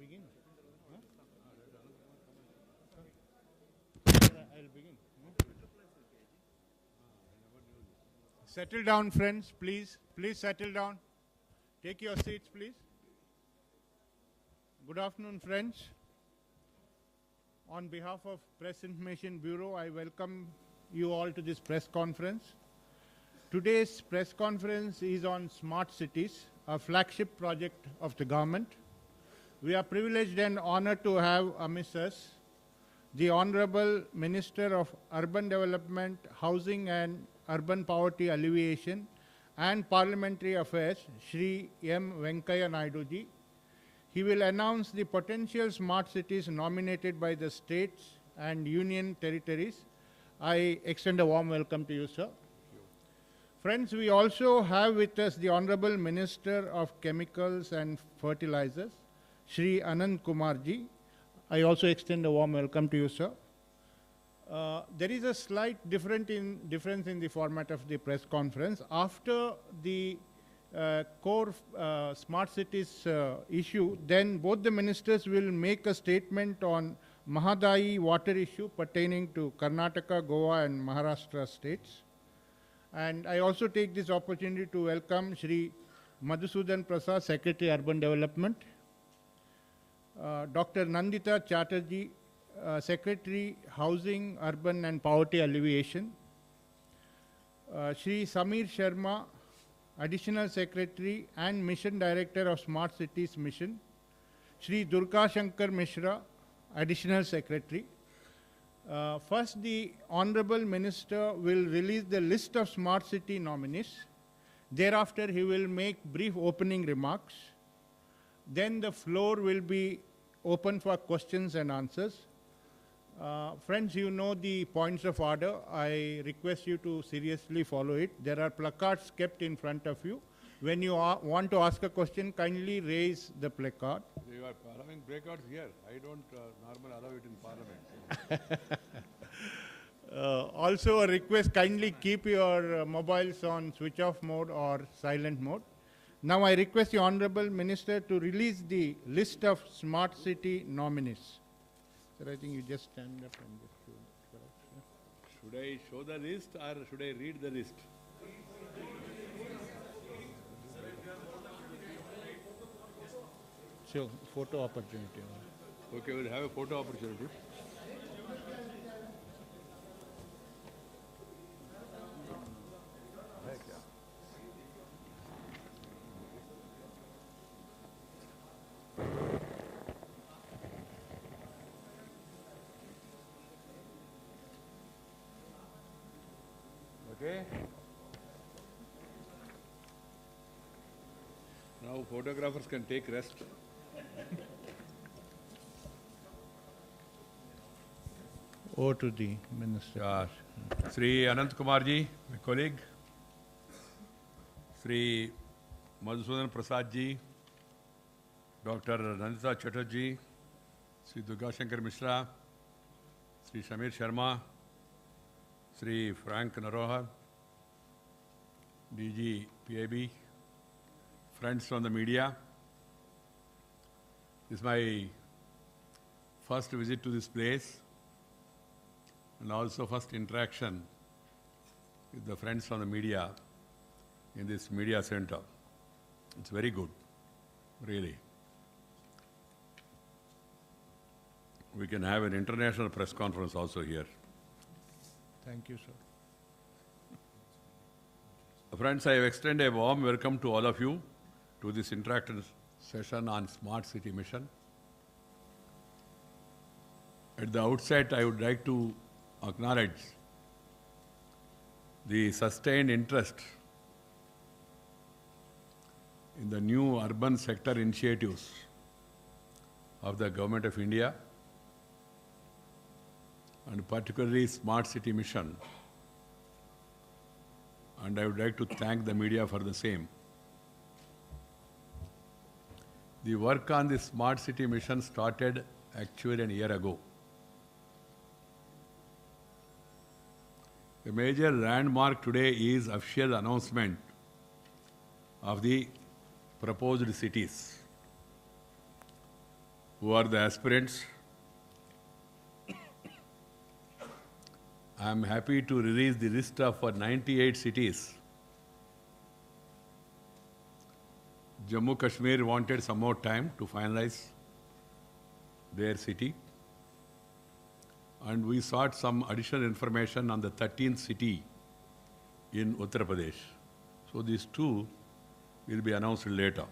begin? Huh? I'll begin. Settle down, friends, please. Please settle down. Take your seats, please. Good afternoon, friends. On behalf of Press Information Bureau, I welcome you all to this press conference. Today's press conference is on smart cities, a flagship project of the government. We are privileged and honored to have amidst us the Honorable Minister of Urban Development, Housing and Urban Poverty Alleviation and Parliamentary Affairs, Shri M.Venkaiah Naidu ji. He will announce the potential smart cities nominated by the states and union territories. I extend a warm welcome to you, sir. Friends, we also have with us the Honorable Minister of Chemicals and Fertilizers, Shri Anand Kumar ji. I also extend a warm welcome to you, sir. There is a slight difference in the format of the press conference. After the core smart cities issue, then both the ministers will make a statement on Mahadayi water issue pertaining to Karnataka, Goa and Maharashtra states. And I also take this opportunity to welcome Shri Madhusudan Prasad, Secretary Urban Development, Dr. Nandita Chatterjee, Secretary Housing, Urban and Poverty Alleviation, Shri Samir Sharma, Additional Secretary and Mission Director of Smart Cities Mission, Shri Durga Shankar Mishra, Additional Secretary. First, the Honorable Minister will release the list of smart city nominees. Thereafter, he will make brief opening remarks. Then the floor will be open for questions and answers. Friends, you know the points of order. I request you to seriously follow it. There are placards kept in front of you. When you want to ask a question, kindly raise the placard. You are allowing breakouts here. I don't normally allow it in Parliament. Also a request, kindly keep your mobiles on switch off mode or silent mode. Now I request the Honorable Minister to release the list of smart city nominees. Sir, I think you just stand up and just show it. Should I show the list or should I read the list? Sure, photo opportunity. Okay, we'll have a photo opportunity. Okay. Now photographers can take rest. Over to the Minister. Yeah. Shri Anant Kumar ji, my colleague. Shri Madhusudan Prasad ji, Dr. Nandita Chatterjee, Shri Durga Shankar Mishra, Shri Samir Sharma, Shri Frank Narohar, DG PIB, friends from the media. This is my first visit to this place and also first interaction with the friends from the media in this media center. It's very good, really. We can have an international press conference also here. Thank you, sir. Friends, I extend a warm welcome to all of you to this interactive session on Smart City Mission. At the outset, I would like to acknowledge the sustained interest in the new urban sector initiatives of the Government of India and particularly Smart City Mission. And I would like to thank the media for the same. The work on the Smart City Mission started actually a year ago. The major landmark today is official announcement of the proposed cities. who are the aspirants. I am happy to release the list of 98 cities. Jammu Kashmir wanted some more time to finalize their city, and we sought some additional information on the 13th city in Uttar Pradesh. So these two will be announced later.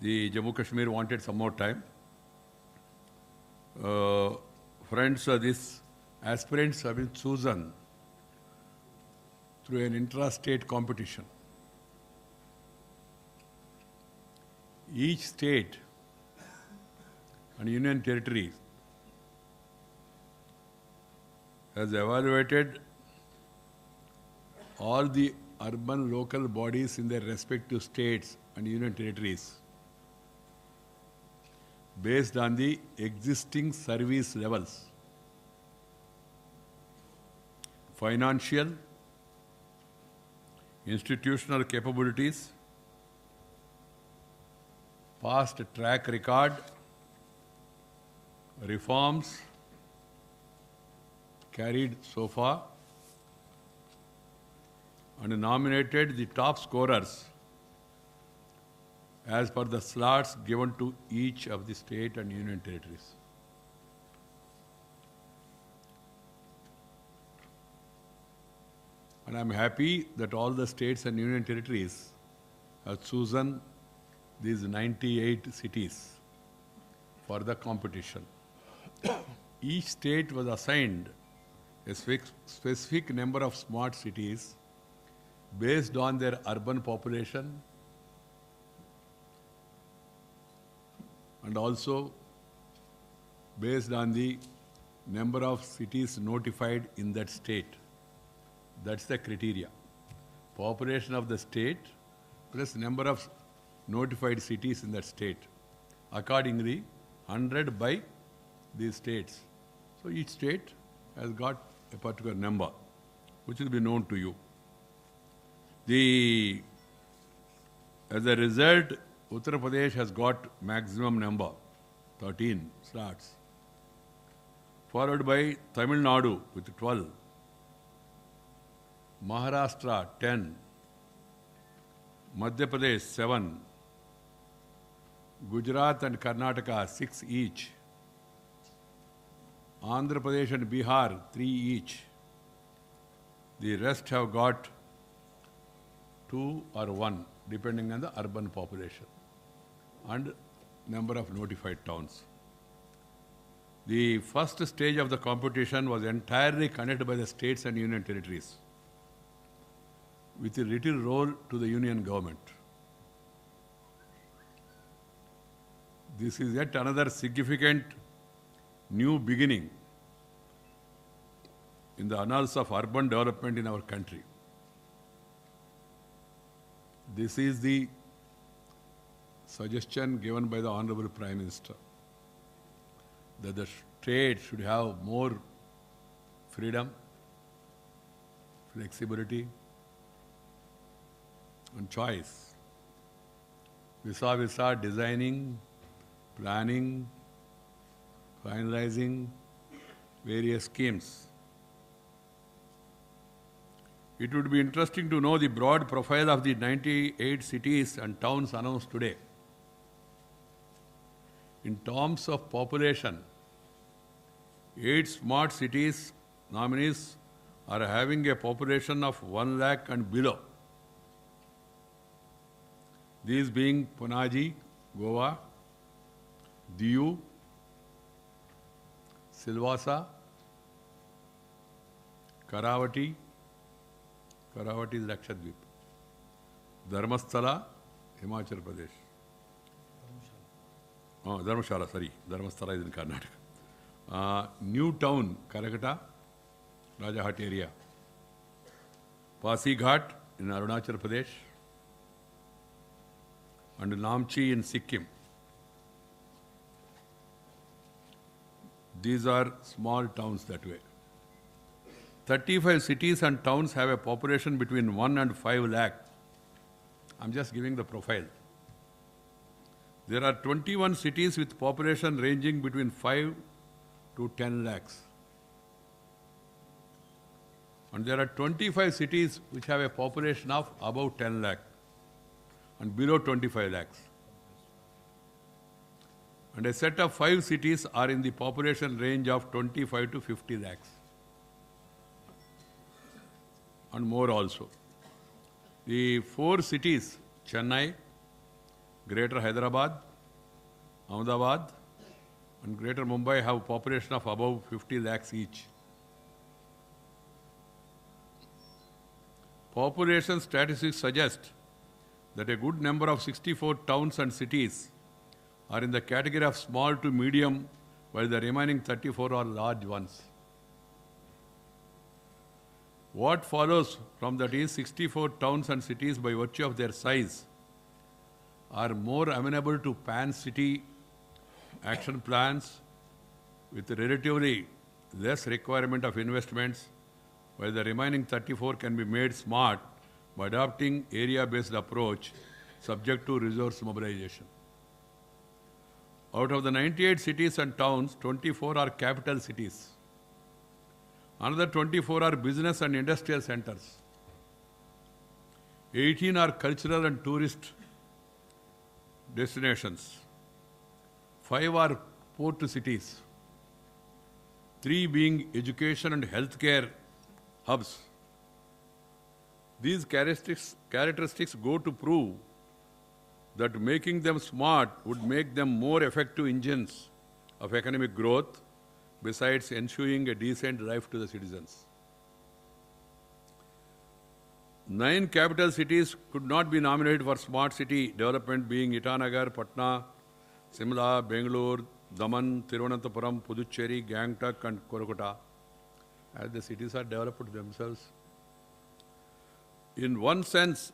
The Jammu Kashmir wanted some more time. Friends, these aspirants have been chosen through an intra-state competition. Each state and union territory has evaluated all the urban local bodies in their respective states and union territories based on the existing service levels, financial, institutional capabilities, past track record, reforms carried so far, and nominated the top scorers as per the slots given to each of the state and union territories. And I am happy that all the states and union territories have chosen these 98 cities for the competition. Each state was assigned a specific number of smart cities based on their urban population and also based on the number of cities notified in that state. That's the criteria. Population of the state plus number of notified cities in that state. Accordingly, 100 by these states. So each state has got a particular number, which will be known to you. As a result, Uttar Pradesh has got maximum number, 13 slots, followed by Tamil Nadu with 12, Maharashtra 10, Madhya Pradesh 7, Gujarat and Karnataka 6 each, Andhra Pradesh and Bihar 3 each. The rest have got 2 or 1 depending on the urban population and number of notified towns. The first stage of the competition was entirely conducted by the states and union territories with a little role to the union government. This is yet another significant new beginning in the annals of urban development in our country. This is the suggestion given by the Honorable Prime Minister, that the state should have more freedom, flexibility, and choice. Visa designing, planning, finalizing various schemes. It would be interesting to know the broad profile of the 98 cities and towns announced today. In terms of population, 8 smart cities nominees are having a population of 1 lakh and below. These being Panaji, Goa, Diu, Silvassa, Karavati is Lakshadweep, Dharmasthala, Himachal Pradesh. Dharmasthala is in Karnataka. New Town, Karakata, Rajahat area. Pasighat in Arunachal Pradesh. And Namchi in Sikkim. These are small towns that way. 35 cities and towns have a population between 1 and 5 lakh. I'm just giving the profile. There are 21 cities with population ranging between 5 to 10 lakhs. And there are 25 cities which have a population of above 10 lakh and below 25 lakhs. And a set of 5 cities are in the population range of 25 to 50 lakhs. And more also. The 4 cities, Chennai, Greater Hyderabad, Ahmedabad, and Greater Mumbai have a population of above 50 lakhs each. Population statistics suggest that a good number of 64 towns and cities are in the category of small to medium, while the remaining 34 are large ones. What follows from that is 64 towns and cities, by virtue of their size, are more amenable to pan-city action plans with relatively less requirement of investments, while the remaining 34 can be made smart by adopting area-based approach subject to resource mobilization. Out of the 98 cities and towns, 24 are capital cities. Another 24 are business and industrial centers. 18 are cultural and tourist destinations. 5 are port cities. 3 being education and healthcare hubs. These characteristics go to prove that making them smart would make them more effective engines of economic growth, besides ensuring a decent life to the citizens. 9 capital cities could not be nominated for smart city development, being Itanagar, Patna, Simla, Bangalore, Daman, Thiruvananthapuram, Puducherry, Gangtok and Kolkata, as the cities are developed themselves. In one sense,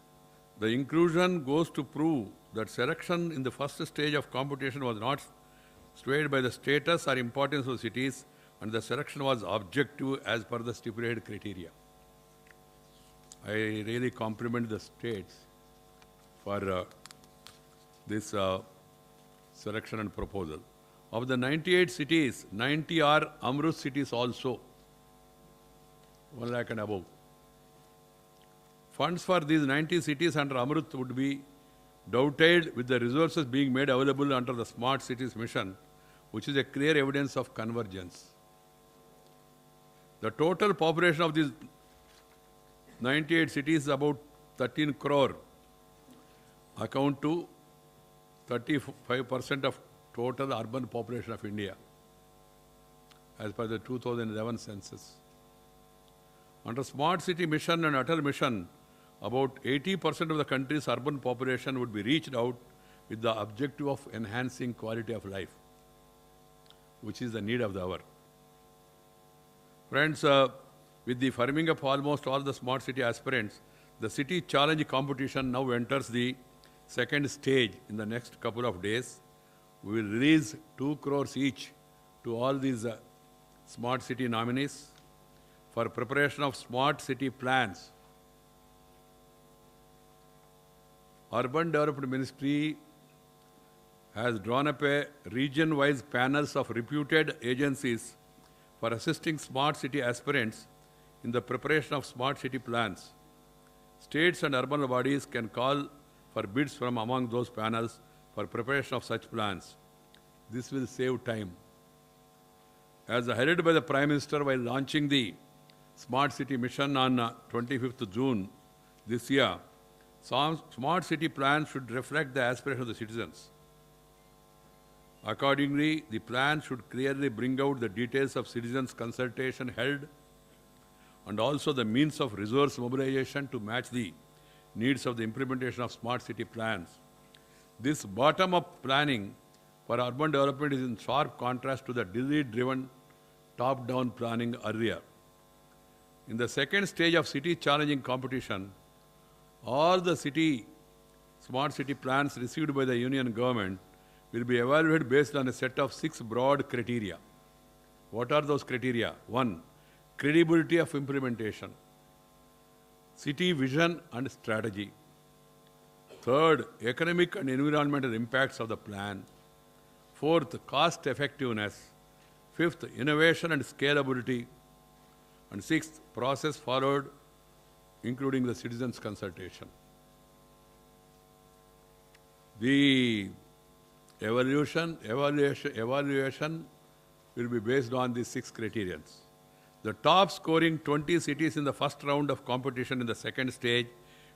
the inclusion goes to prove that selection in the first stage of competition was not swayed by the status or importance of cities, and the selection was objective as per the stipulated criteria. I really compliment the states for this selection and proposal. Of the 98 cities, 90 are Amrut cities also, 1 lakh and above. Funds for these 90 cities under Amrut would be doubted with the resources being made available under the Smart Cities Mission, which is a clear evidence of convergence. The total population of these 98 cities is about 13 crore, account to 35% of total urban population of India, as per the 2011 census. Under Smart City Mission and Atal Mission, about 80% of the country's urban population would be reached out with the objective of enhancing quality of life, which is the need of the hour. Friends, with the firming up almost all the smart city aspirants, the city challenge competition now enters the second stage in the next couple of days. We will release 2 crores each to all these smart city nominees for preparation of smart city plans. Urban Development Ministry has drawn up a region-wise panels of reputed agencies for assisting smart city aspirants in the preparation of smart city plans. States and urban bodies can call for bids from among those panels for preparation of such plans. This will save time. As highlighted by the Prime Minister while launching the Smart City Mission on 25th June this year, smart city plans should reflect the aspirations of the citizens. Accordingly, the plan should clearly bring out the details of citizens' consultation held and also the means of resource mobilization to match the needs of the implementation of smart city plans. This bottom-up planning for urban development is in sharp contrast to the Delhi-driven top-down planning earlier. In the second stage of city challenging competition, all the smart city plans received by the union government will be evaluated based on a set of 6 broad criteria. What are those criteria? 1, credibility of implementation. City vision and strategy. Third, economic and environmental impacts of the plan. Fourth, cost effectiveness. Fifth, innovation and scalability. And sixth, process followed, including the citizens' consultation. The evaluation will be based on these 6 criterions. The top scoring 20 cities in the first round of competition in the second stage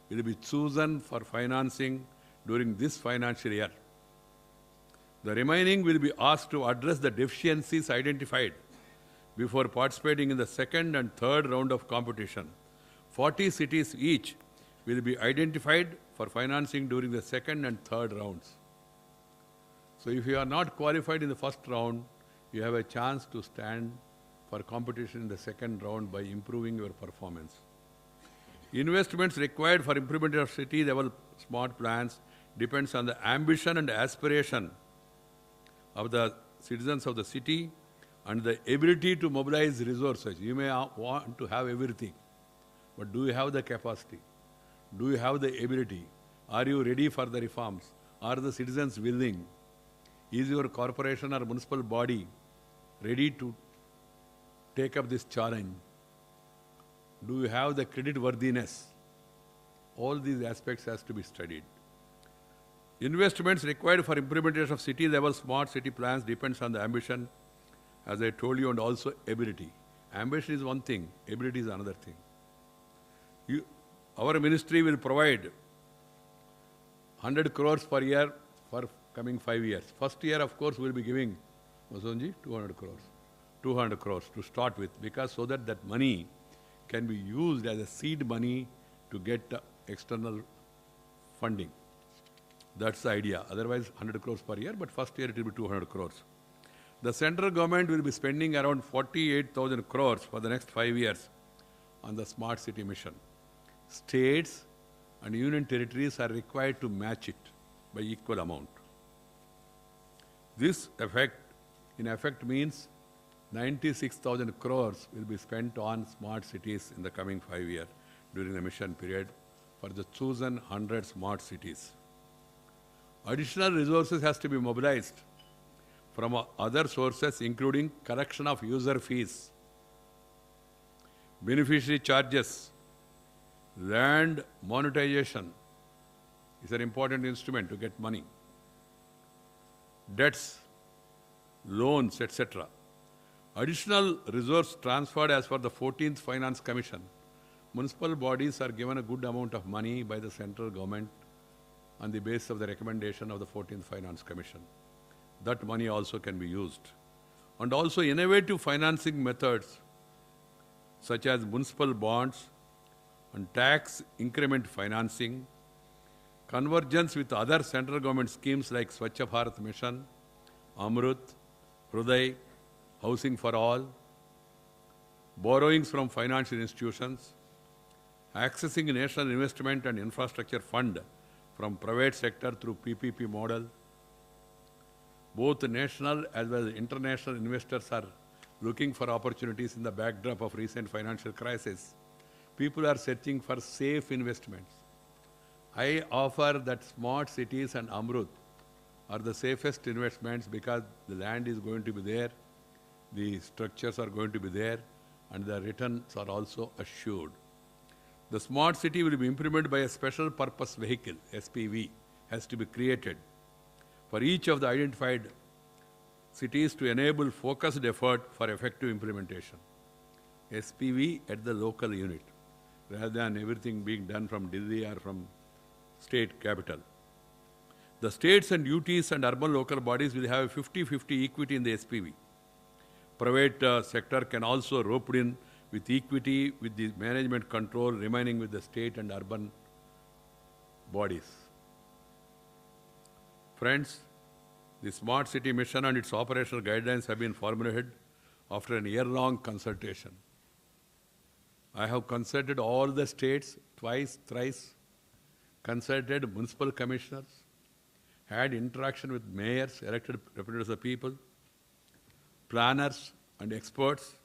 will be chosen for financing during this financial year. The remaining will be asked to address the deficiencies identified before participating in the second and third round of competition. 40 cities each will be identified for financing during the second and third rounds. So if you are not qualified in the first round, you have a chance to stand for competition in the second round by improving your performance. Investments required for implementation of city-level smart plans depends on the ambition and aspiration of the citizens of the city and the ability to mobilize resources. You may want to have everything, but do you have the capacity? Do you have the ability? Are you ready for the reforms? Are the citizens willing? Is your corporation or municipal body ready to take up this challenge? Do you have the credit worthiness? All these aspects has to be studied. Investments required for implementation of city-level smart city plans depends on the ambition, as I told you, and also ability. Ambition is one thing, ability is another thing. Our ministry will provide 100 crores per year for coming 5 years. First year, of course, we will be giving, Masonji, 200 crores. 200 crores to start with, because so that money can be used as a seed money to get external funding. That's the idea. Otherwise, 100 crores per year, but first year it will be 200 crores. The central government will be spending around 48,000 crores for the next 5 years on the smart city mission. States and union territories are required to match it by equal amount. This in effect means 96,000 crores will be spent on smart cities in the coming 5 years during the mission period for the chosen 100 smart cities. Additional resources has to be mobilized from other sources, including collection of user fees, beneficiary charges, land monetization is an important instrument to get money, debts, loans, etc. Additional resource transferred as per the 14th Finance Commission. Municipal bodies are given a good amount of money by the central government on the basis of the recommendation of the 14th Finance Commission. That money also can be used. And also innovative financing methods such as municipal bonds and tax increment financing, convergence with other central government schemes like Swachh Bharat Mission, Amrut, Hriday, Housing for All, borrowings from financial institutions, accessing National Investment and Infrastructure Fund from private sector through PPP model. Both national as well as international investors are looking for opportunities in the backdrop of recent financial crisis. People are searching for safe investments. I offer that smart cities and Amrut are the safest investments because the land is going to be there, the structures are going to be there, and the returns are also assured. The smart city will be implemented by a special purpose vehicle, SPV, has to be created for each of the identified cities to enable focused effort for effective implementation. SPV at the local unit, rather than everything being done from Delhi or from state capital. The states and UTs and urban local bodies will have a 50-50 equity in the SPV. Private sector can also rope in with equity with the management control remaining with the state and urban bodies. Friends, the Smart City Mission and its operational guidelines have been formulated after a year-long consultation. I have consulted all the states twice, thrice, consulted municipal commissioners, had interaction with mayors, elected representatives of the people, planners and experts,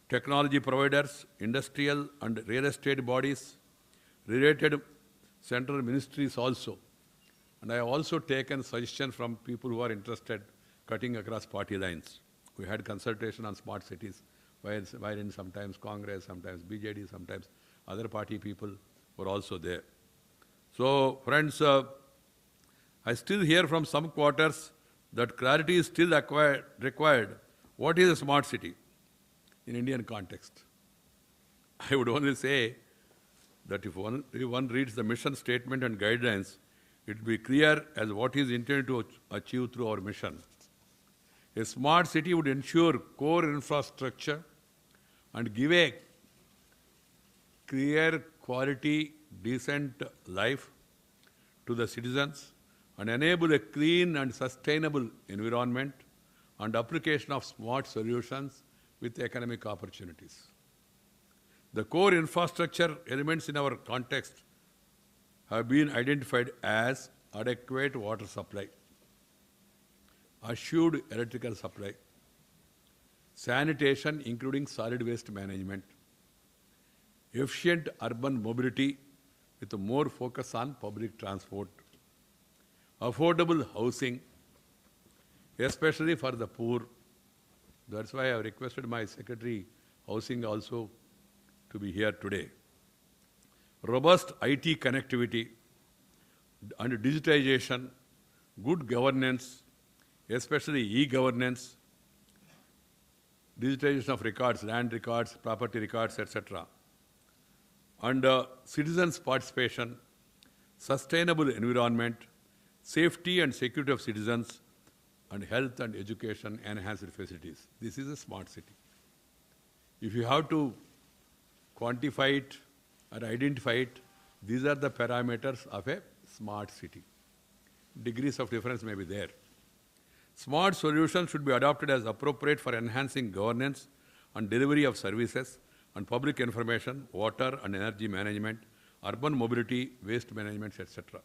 technology providers, industrial and real estate bodies, related central ministries also. And I have also taken suggestion from people who are interested cutting across party lines. We had consultation on smart cities, wherein sometimes Congress, sometimes BJD, sometimes other party people were also there. So, friends, I still hear from some quarters that clarity is still required. What is a smart city in Indian context? I would only say that if one reads the mission statement and guidelines, it will be clear as what is intended to achieve through our mission. A smart city would ensure core infrastructure and give a clear, quality, decent life to the citizens and enable a clean and sustainable environment and application of smart solutions with economic opportunities. The core infrastructure elements in our context have been identified as adequate water supply, assured electrical supply, sanitation including solid waste management, efficient urban mobility with more focus on public transport, affordable housing, especially for the poor. That's why I have requested my Secretary Housing also to be here today. Robust IT connectivity and digitization, good governance, especially e-governance, digitization of records, land records, property records, etc. And citizens' participation, sustainable environment, safety and security of citizens, and health and education enhanced facilities. This is a smart city. If you have to quantify it or identify it, these are the parameters of a smart city. Degrees of difference may be there. Smart solutions should be adopted as appropriate for enhancing governance and delivery of services and public information, water and energy management, urban mobility, waste management, etc.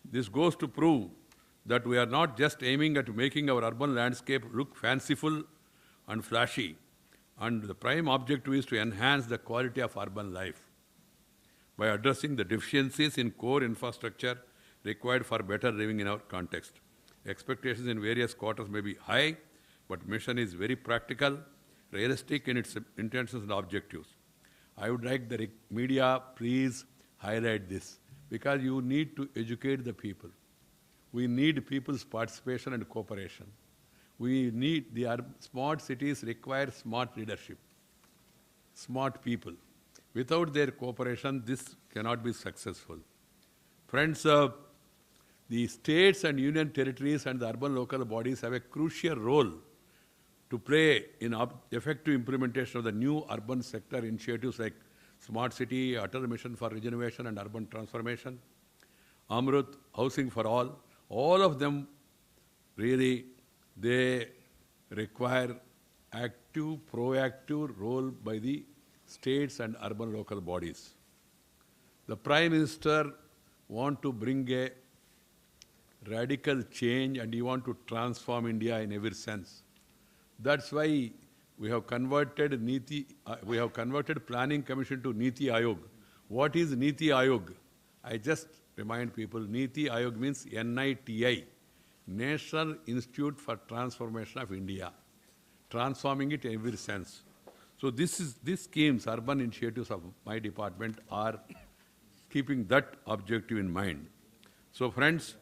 This goes to prove that we are not just aiming at making our urban landscape look fanciful and flashy, and the prime objective is to enhance the quality of urban life by addressing the deficiencies in core infrastructure required for better living in our context. Expectations in various quarters may be high, but mission is very practical, realistic in its intentions and objectives. I would like the media please highlight this, because you need to educate the people. We need people's participation and cooperation. We need smart cities require smart leadership, smart people. Without their cooperation, this cannot be successful. Friends, the states and union territories and the urban local bodies have a crucial role to play in effective implementation of the new urban sector initiatives like Smart City, Atal Mission for Regeneration and Urban Transformation, Amrut, Housing for all of them really, they require active, proactive role by the states and urban local bodies. The Prime Minister wants to bring a radical change and he wants to transform India in every sense. That's why we have converted Planning Commission to Niti Ayog. What is Niti Ayog? I just remind people, Niti Ayog means NITI, National Institute for Transformation of India, transforming it in every sense. So these schemes, urban initiatives of my department are keeping that objective in mind. So friends,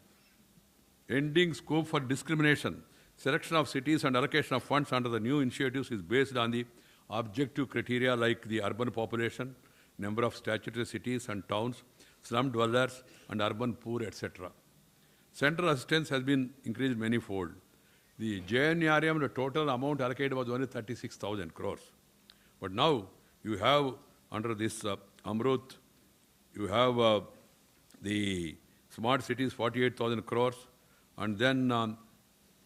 ending scope for discrimination, selection of cities and allocation of funds under the new initiatives is based on the objective criteria like the urban population, number of statutory cities and towns, slum dwellers and urban poor, etc. Central assistance has been increased manifold. The JNRM, the total amount allocated was only 36,000 crores. But now you have under this Amrut, you have the smart cities 48,000 crores, and then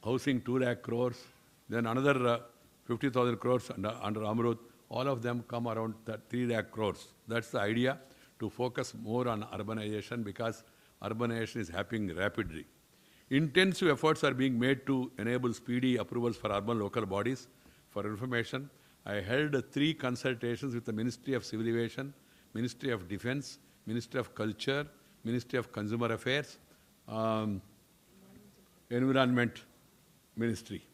housing 2 lakh crores, then another 50,000 crores under Amrut. All of them come around 3 lakh crores. That's the idea, to focus more on urbanization, because urbanization is happening rapidly. Intensive efforts are being made to enable speedy approvals for urban local bodies. For information, I held 3 consultations with the Ministry of Civil Aviation, Ministry of Defence, Ministry of Culture, Ministry of Consumer Affairs, Environment Ministry.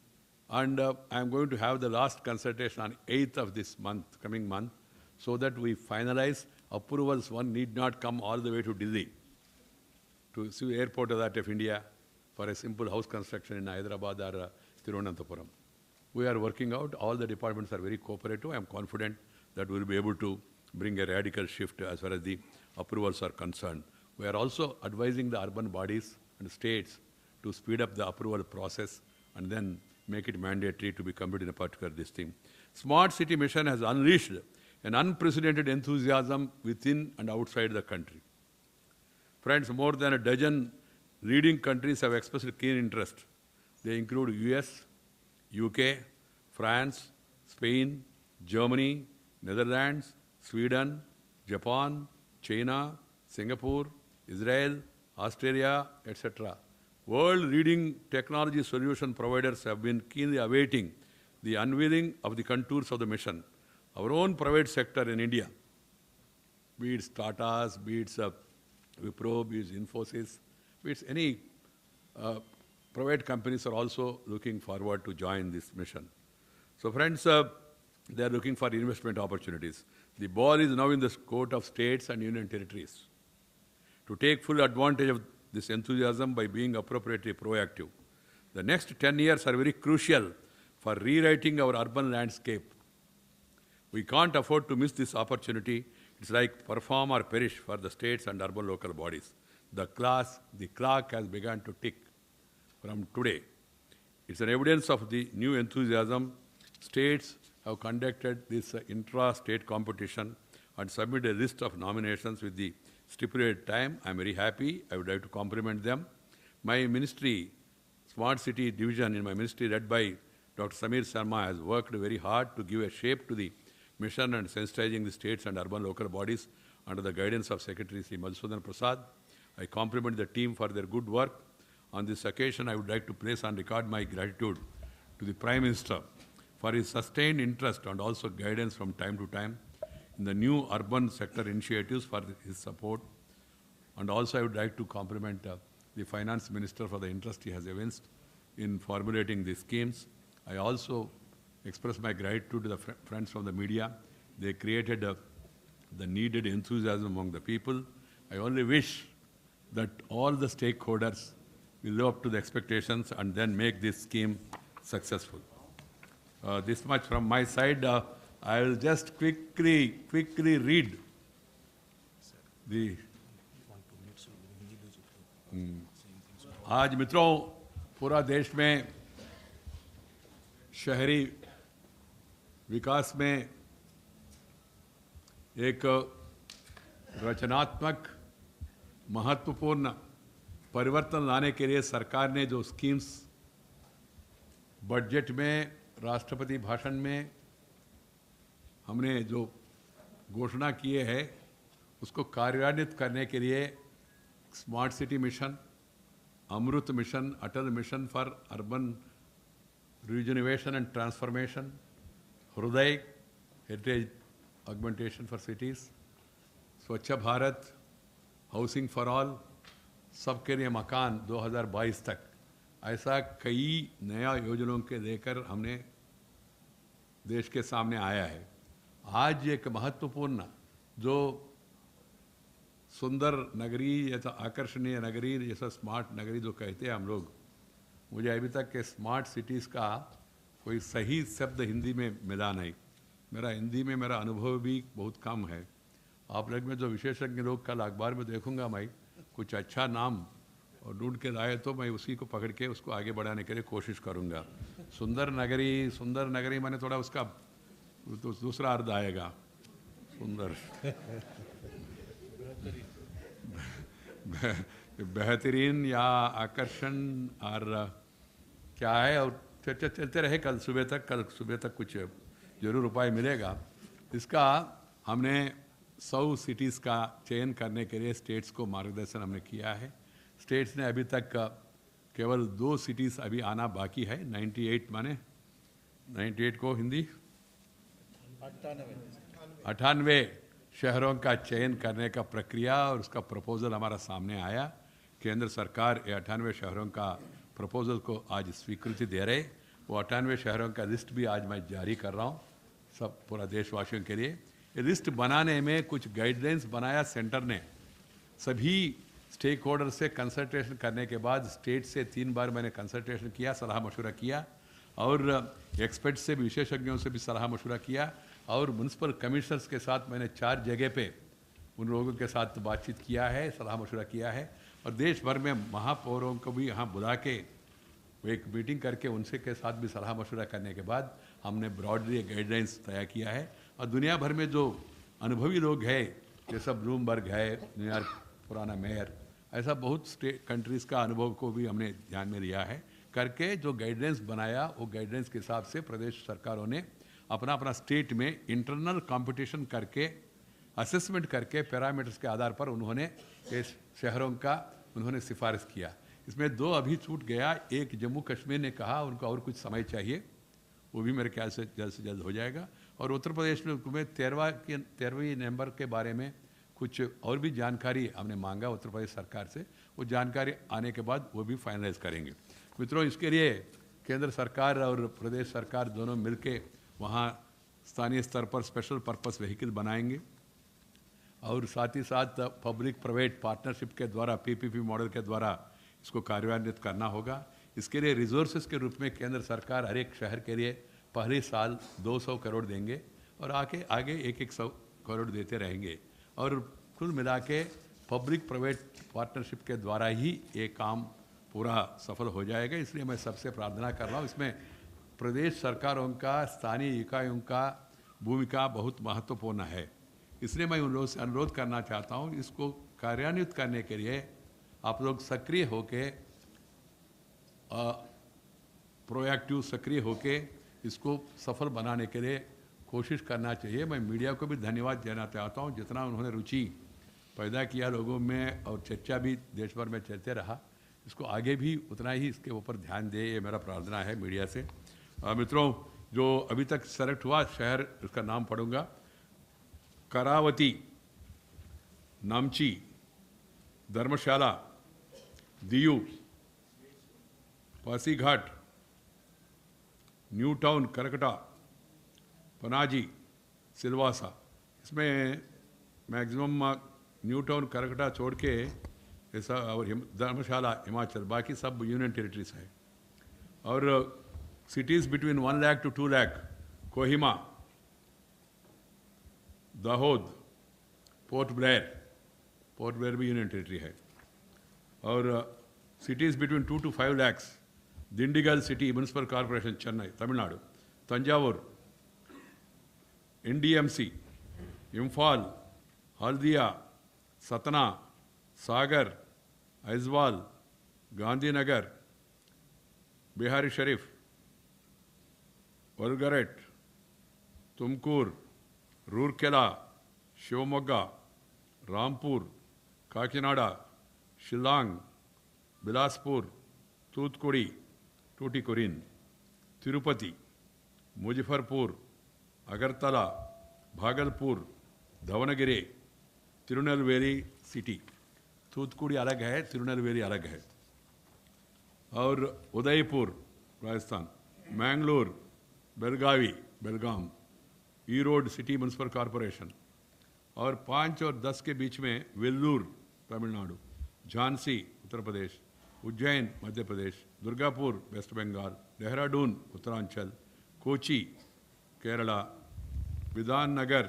And I am going to have the last consultation on 8th of this month, coming month, so that we finalize approvals. One need not come all the way to Delhi, to see Airport Authority of India for a simple house construction in Hyderabad or Thiruvananthapuram. We are working out. All the departments are very cooperative. I am confident that we will be able to bring a radical shift as far as the approvals are concerned. We are also advising the urban bodies and states to speed up the approval process and then make it mandatory to be completed in a particular this thing. Smart City Mission has unleashed an unprecedented enthusiasm within and outside the country. Friends, more than a dozen leading countries have expressed keen interest. They include US, UK, France, Spain, Germany, Netherlands, Sweden, Japan, China, Singapore, Israel, Australia, etc. World-leading technology solution providers have been keenly awaiting the unveiling of the contours of the mission. Our own private sector in India, be it Tatas, be it Wipro, be it Infosys, be it any private companies are also looking forward to join this mission. So friends, they are looking for investment opportunities. The ball is now in the court of states and union territories to take full advantage of this enthusiasm by being appropriately proactive. The next 10 years are very crucial for rewriting our urban landscape. We can't afford to miss this opportunity. It's like perform or perish for the states and urban local bodies. The clock has begun to tick from today. It's an evidence of the new enthusiasm. States have conducted this intra-state competition and submitted a list of nominations with the stipulated time. I'm very happy. I would like to compliment them. My ministry, Smart City Division in my ministry led by Dr. Samir Sharma has worked very hard to give a shape to the mission and sensitizing the states and urban local bodies under the guidance of Secretary Sri Madhusudan Prasad. I compliment the team for their good work. On this occasion, I would like to place on record my gratitude to the Prime Minister for his sustained interest and also guidance from time to time in the new urban sector initiatives, for his support. And also I would like to compliment the Finance Minister for the interest he has evinced in formulating these schemes. I also express my gratitude to the friends from the media. They created the needed enthusiasm among the people. I only wish that all the stakeholders will live up to the expectations and then make this scheme successful. This much from my side. I will just quickly read the. आज मित्रों पूरा देश में शहरी विकास में एक रचनात्मक महत्वपूर्ण परिवर्तन लाने के लिए सरकार ने जो स्कीम्स बजट में, राष्ट्रपति भाषण में हमने जो घोषणा किए हैं उसको कार्यान्वित करने के लिए smart city mission, Amrit mission, Atal mission for urban rejuvenation and transformation, Hriday heritage augmentation for cities, Swachh Bharat, housing for all, सबके लिए मकान 2022 तक, ऐसा कई नया योजनाओं के लेकर हमने देश के सामने आया है. आज एक महत्वपूर्ण जो सुंदर नगरी जैसा आकर्षणीय नगरी जैसा स्मार्ट नगरी जो कहते हैं हम लोग, मुझे अभी तक के स्मार्ट सिटीज़ का कोई सही शब्द हिंदी में मिला नहीं. मेरा हिंदी में मेरा अनुभव भी बहुत कम है. आप लोग में जो विशेषज्ञ लोग कल अखबार में देखूंगा मैं कुछ अच्छा नाम और ढूंढ के लाए तो मैं उसी को पकड़ के उसको आगे बढ़ाने के लिए कोशिश करूंगा. सुंदर नगरी माने थोड़ा उसका तो दूसरा अर्थ आएगा. सुंदर बेहतरीन या आकर्षण और क्या है, और चलते रहे. कल सुबह तक कुछ जरूर उपाय मिलेगा. इसका हमने 100 सिटीज़ का चयन करने के लिए स्टेट्स को मार्गदर्शन हमने किया है. स्टेट्स ने अभी तक केवल 2 सिटीज़ अभी आना बाकी है. 98 माने 98 को हिंदी 98 शहरों का चयन करने का प्रक्रिया और उसका प्रपोजल हमारा सामने आया। केंद्र सरकार ये 98 शहरों का प्रपोजल को आज स्वीकृति दे रहे। वो 98 शहरों का लिस्ट भी आज मैं जारी कर रहा हूँ सब पूरा देशवासियों के लिए। ये लिस्ट बनाने में कुछ गाइडलाइंस बनाया सेंटर ने। सभी स्टेक होल्डर से कंसल्टेशन करने के बाद स्टेट से 3 बार मैंने कंसल्टेशन किया, सलाह मशवरा किया, और एक्सपर्ट से भी, विशेषज्ञों से भी सलाह मशवरा किया, और म्यूनसिपल कमिश्नर्स के साथ मैंने 4 जगह पे उन लोगों के साथ बातचीत किया है, सलाह मशवरा किया है, और देश भर में महापौरों को भी यहाँ बुला के एक मीटिंग करके उनसे के साथ भी सलाह मशवरा करने के बाद हमने ब्रॉडली गाइडलाइंस तैयार किया है। और दुनिया भर में जो अनुभवी लोग हैं, जैसा ब्लूमबर्ग है, न्यूयॉर्क पुराना मेयर, ऐसा बहुत कंट्रीज़ का अनुभव को भी हमने ध्यान में लिया है करके जो गाइडलाइंस बनाया, वो गाइडलाइंस के हिसाब से प्रदेश सरकारों ने अपना अपना स्टेट में इंटरनल कंपटीशन करके, असेसमेंट करके, पैरामीटर्स के आधार पर उन्होंने इस शहरों का उन्होंने सिफारिश किया। इसमें 2 अभी छूट गया। एक जम्मू कश्मीर ने कहा उनको और कुछ समय चाहिए, वो भी मेरे ख्याल से जल्द हो जाएगा। और उत्तर प्रदेश में 13वीं नंबर के बारे में कुछ और भी जानकारी हमने मांगा उत्तर प्रदेश सरकार से, वो जानकारी आने के बाद वो भी फाइनलाइज करेंगे। मित्रों, इसके लिए केंद्र सरकार और प्रदेश सरकार दोनों मिलके वहाँ स्थानीय स्तर पर स्पेशल पर्पस व्हीकल बनाएंगे, और साथ ही साथ पब्लिक प्राइवेट पार्टनरशिप के द्वारा, पीपीपी मॉडल के द्वारा इसको कार्यान्वित करना होगा। इसके लिए रिसोर्सेज के रूप में केंद्र सरकार हर एक शहर के लिए पहले साल 200 करोड़ देंगे, और आगे 100 करोड़ देते रहेंगे, और कुल मिला के पब्लिक प्राइवेट पार्टनरशिप के द्वारा ही ये काम पूरा सफल हो जाएगा। इसलिए मैं सबसे प्रार्थना कर रहा हूँ, इसमें प्रदेश सरकारों का, स्थानीय इकाइयों का भूमिका बहुत महत्वपूर्ण है। इसलिए मैं उन लोगों से अनुरोध करना चाहता हूँ, इसको कार्यान्वित करने के लिए आप लोग सक्रिय होके, प्रोएक्टिव सक्रिय होके इसको सफल बनाने के लिए कोशिश करना चाहिए। मैं मीडिया को भी धन्यवाद देना चाहता हूँ, जितना उन्होंने रुचि पैदा किया लोगों में, और चर्चा भी देश भर में चलते रहा, इसको आगे भी उतना ही इसके ऊपर ध्यान दे, ये मेरा प्रार्थना है मीडिया से। मित्रों, जो अभी तक सेलेक्ट हुआ शहर, इसका नाम पढ़ूंगा: करावती, नामची, धर्मशाला, दियू, पासीघाट, न्यू टाउन करकटा, पनाजी, सिलवासा। इसमें मैक्सिमम न्यू टाउन करकटा छोड़ के ऐसा, और धर्मशाला हिमाचल, बाकी सब यूनियन टेरिटरीज है। और cities between 1 lakh to 2 lakh: Kohima, Dahod, Port Blair भी यूनियन टेरिटरी है। और cities between 2 to 5 lakhs: Dindigul city municipal corporation, Chennai, Tamil Nadu, Thanjavur, NDMC, Imphal, Haldia, Satna, Sagar, Aizawl, Gandhinagar, Bihari Sharif, वलगरेट, तुमकूर, रूरकेला, शिवमोग्गा, रामपुर, काकीनाडा, शिलांग, बिलासपुर, तूतुकुड़ी, टूटिकोरिन, तिरुपति, मुजफ्फरपुर, अगरतला, भागलपुर, दावणगेरे, तिरुनेलवेली सिटी। तूतुकुड़ी अलग है, तिरुनेलवेली अलग है। और उदयपुर, राजस्थान, मैंगलोर, बेलगावी, बेलगाम, ईरोड सिटी म्यूनसिपल कॉरपोरेशन। और 5 और 10 के बीच में Vellore, Tamil Nadu, Jhansi, Uttar Pradesh, Ujjain, Madhya Pradesh, Durgapur, West Bengal, Dehradun, Uttaranchal, Kochi, Kerala, Vidhan Nagar,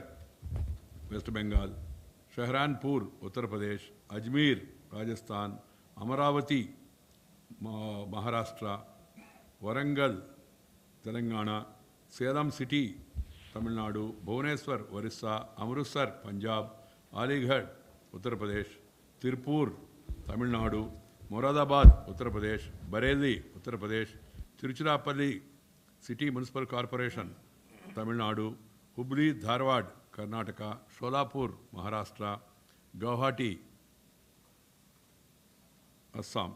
West Bengal, Saharanpur, Uttar Pradesh, Ajmer, Rajasthan, Amravati, Maharashtra, Warangal, Telangana, Salem city, Tamil Nadu, Bhubaneswar, Odisha, Amritsar, Punjab, Aligarh, Uttar Pradesh, Tiruppur, Tamil Nadu, Moradabad, Uttar Pradesh, Bareilly, Uttar Pradesh, Tiruchirappalli city municipal corporation, Tamil Nadu, Hubli, Dharwad, Karnataka, Sholapur, Maharashtra, Guwahati, Assam.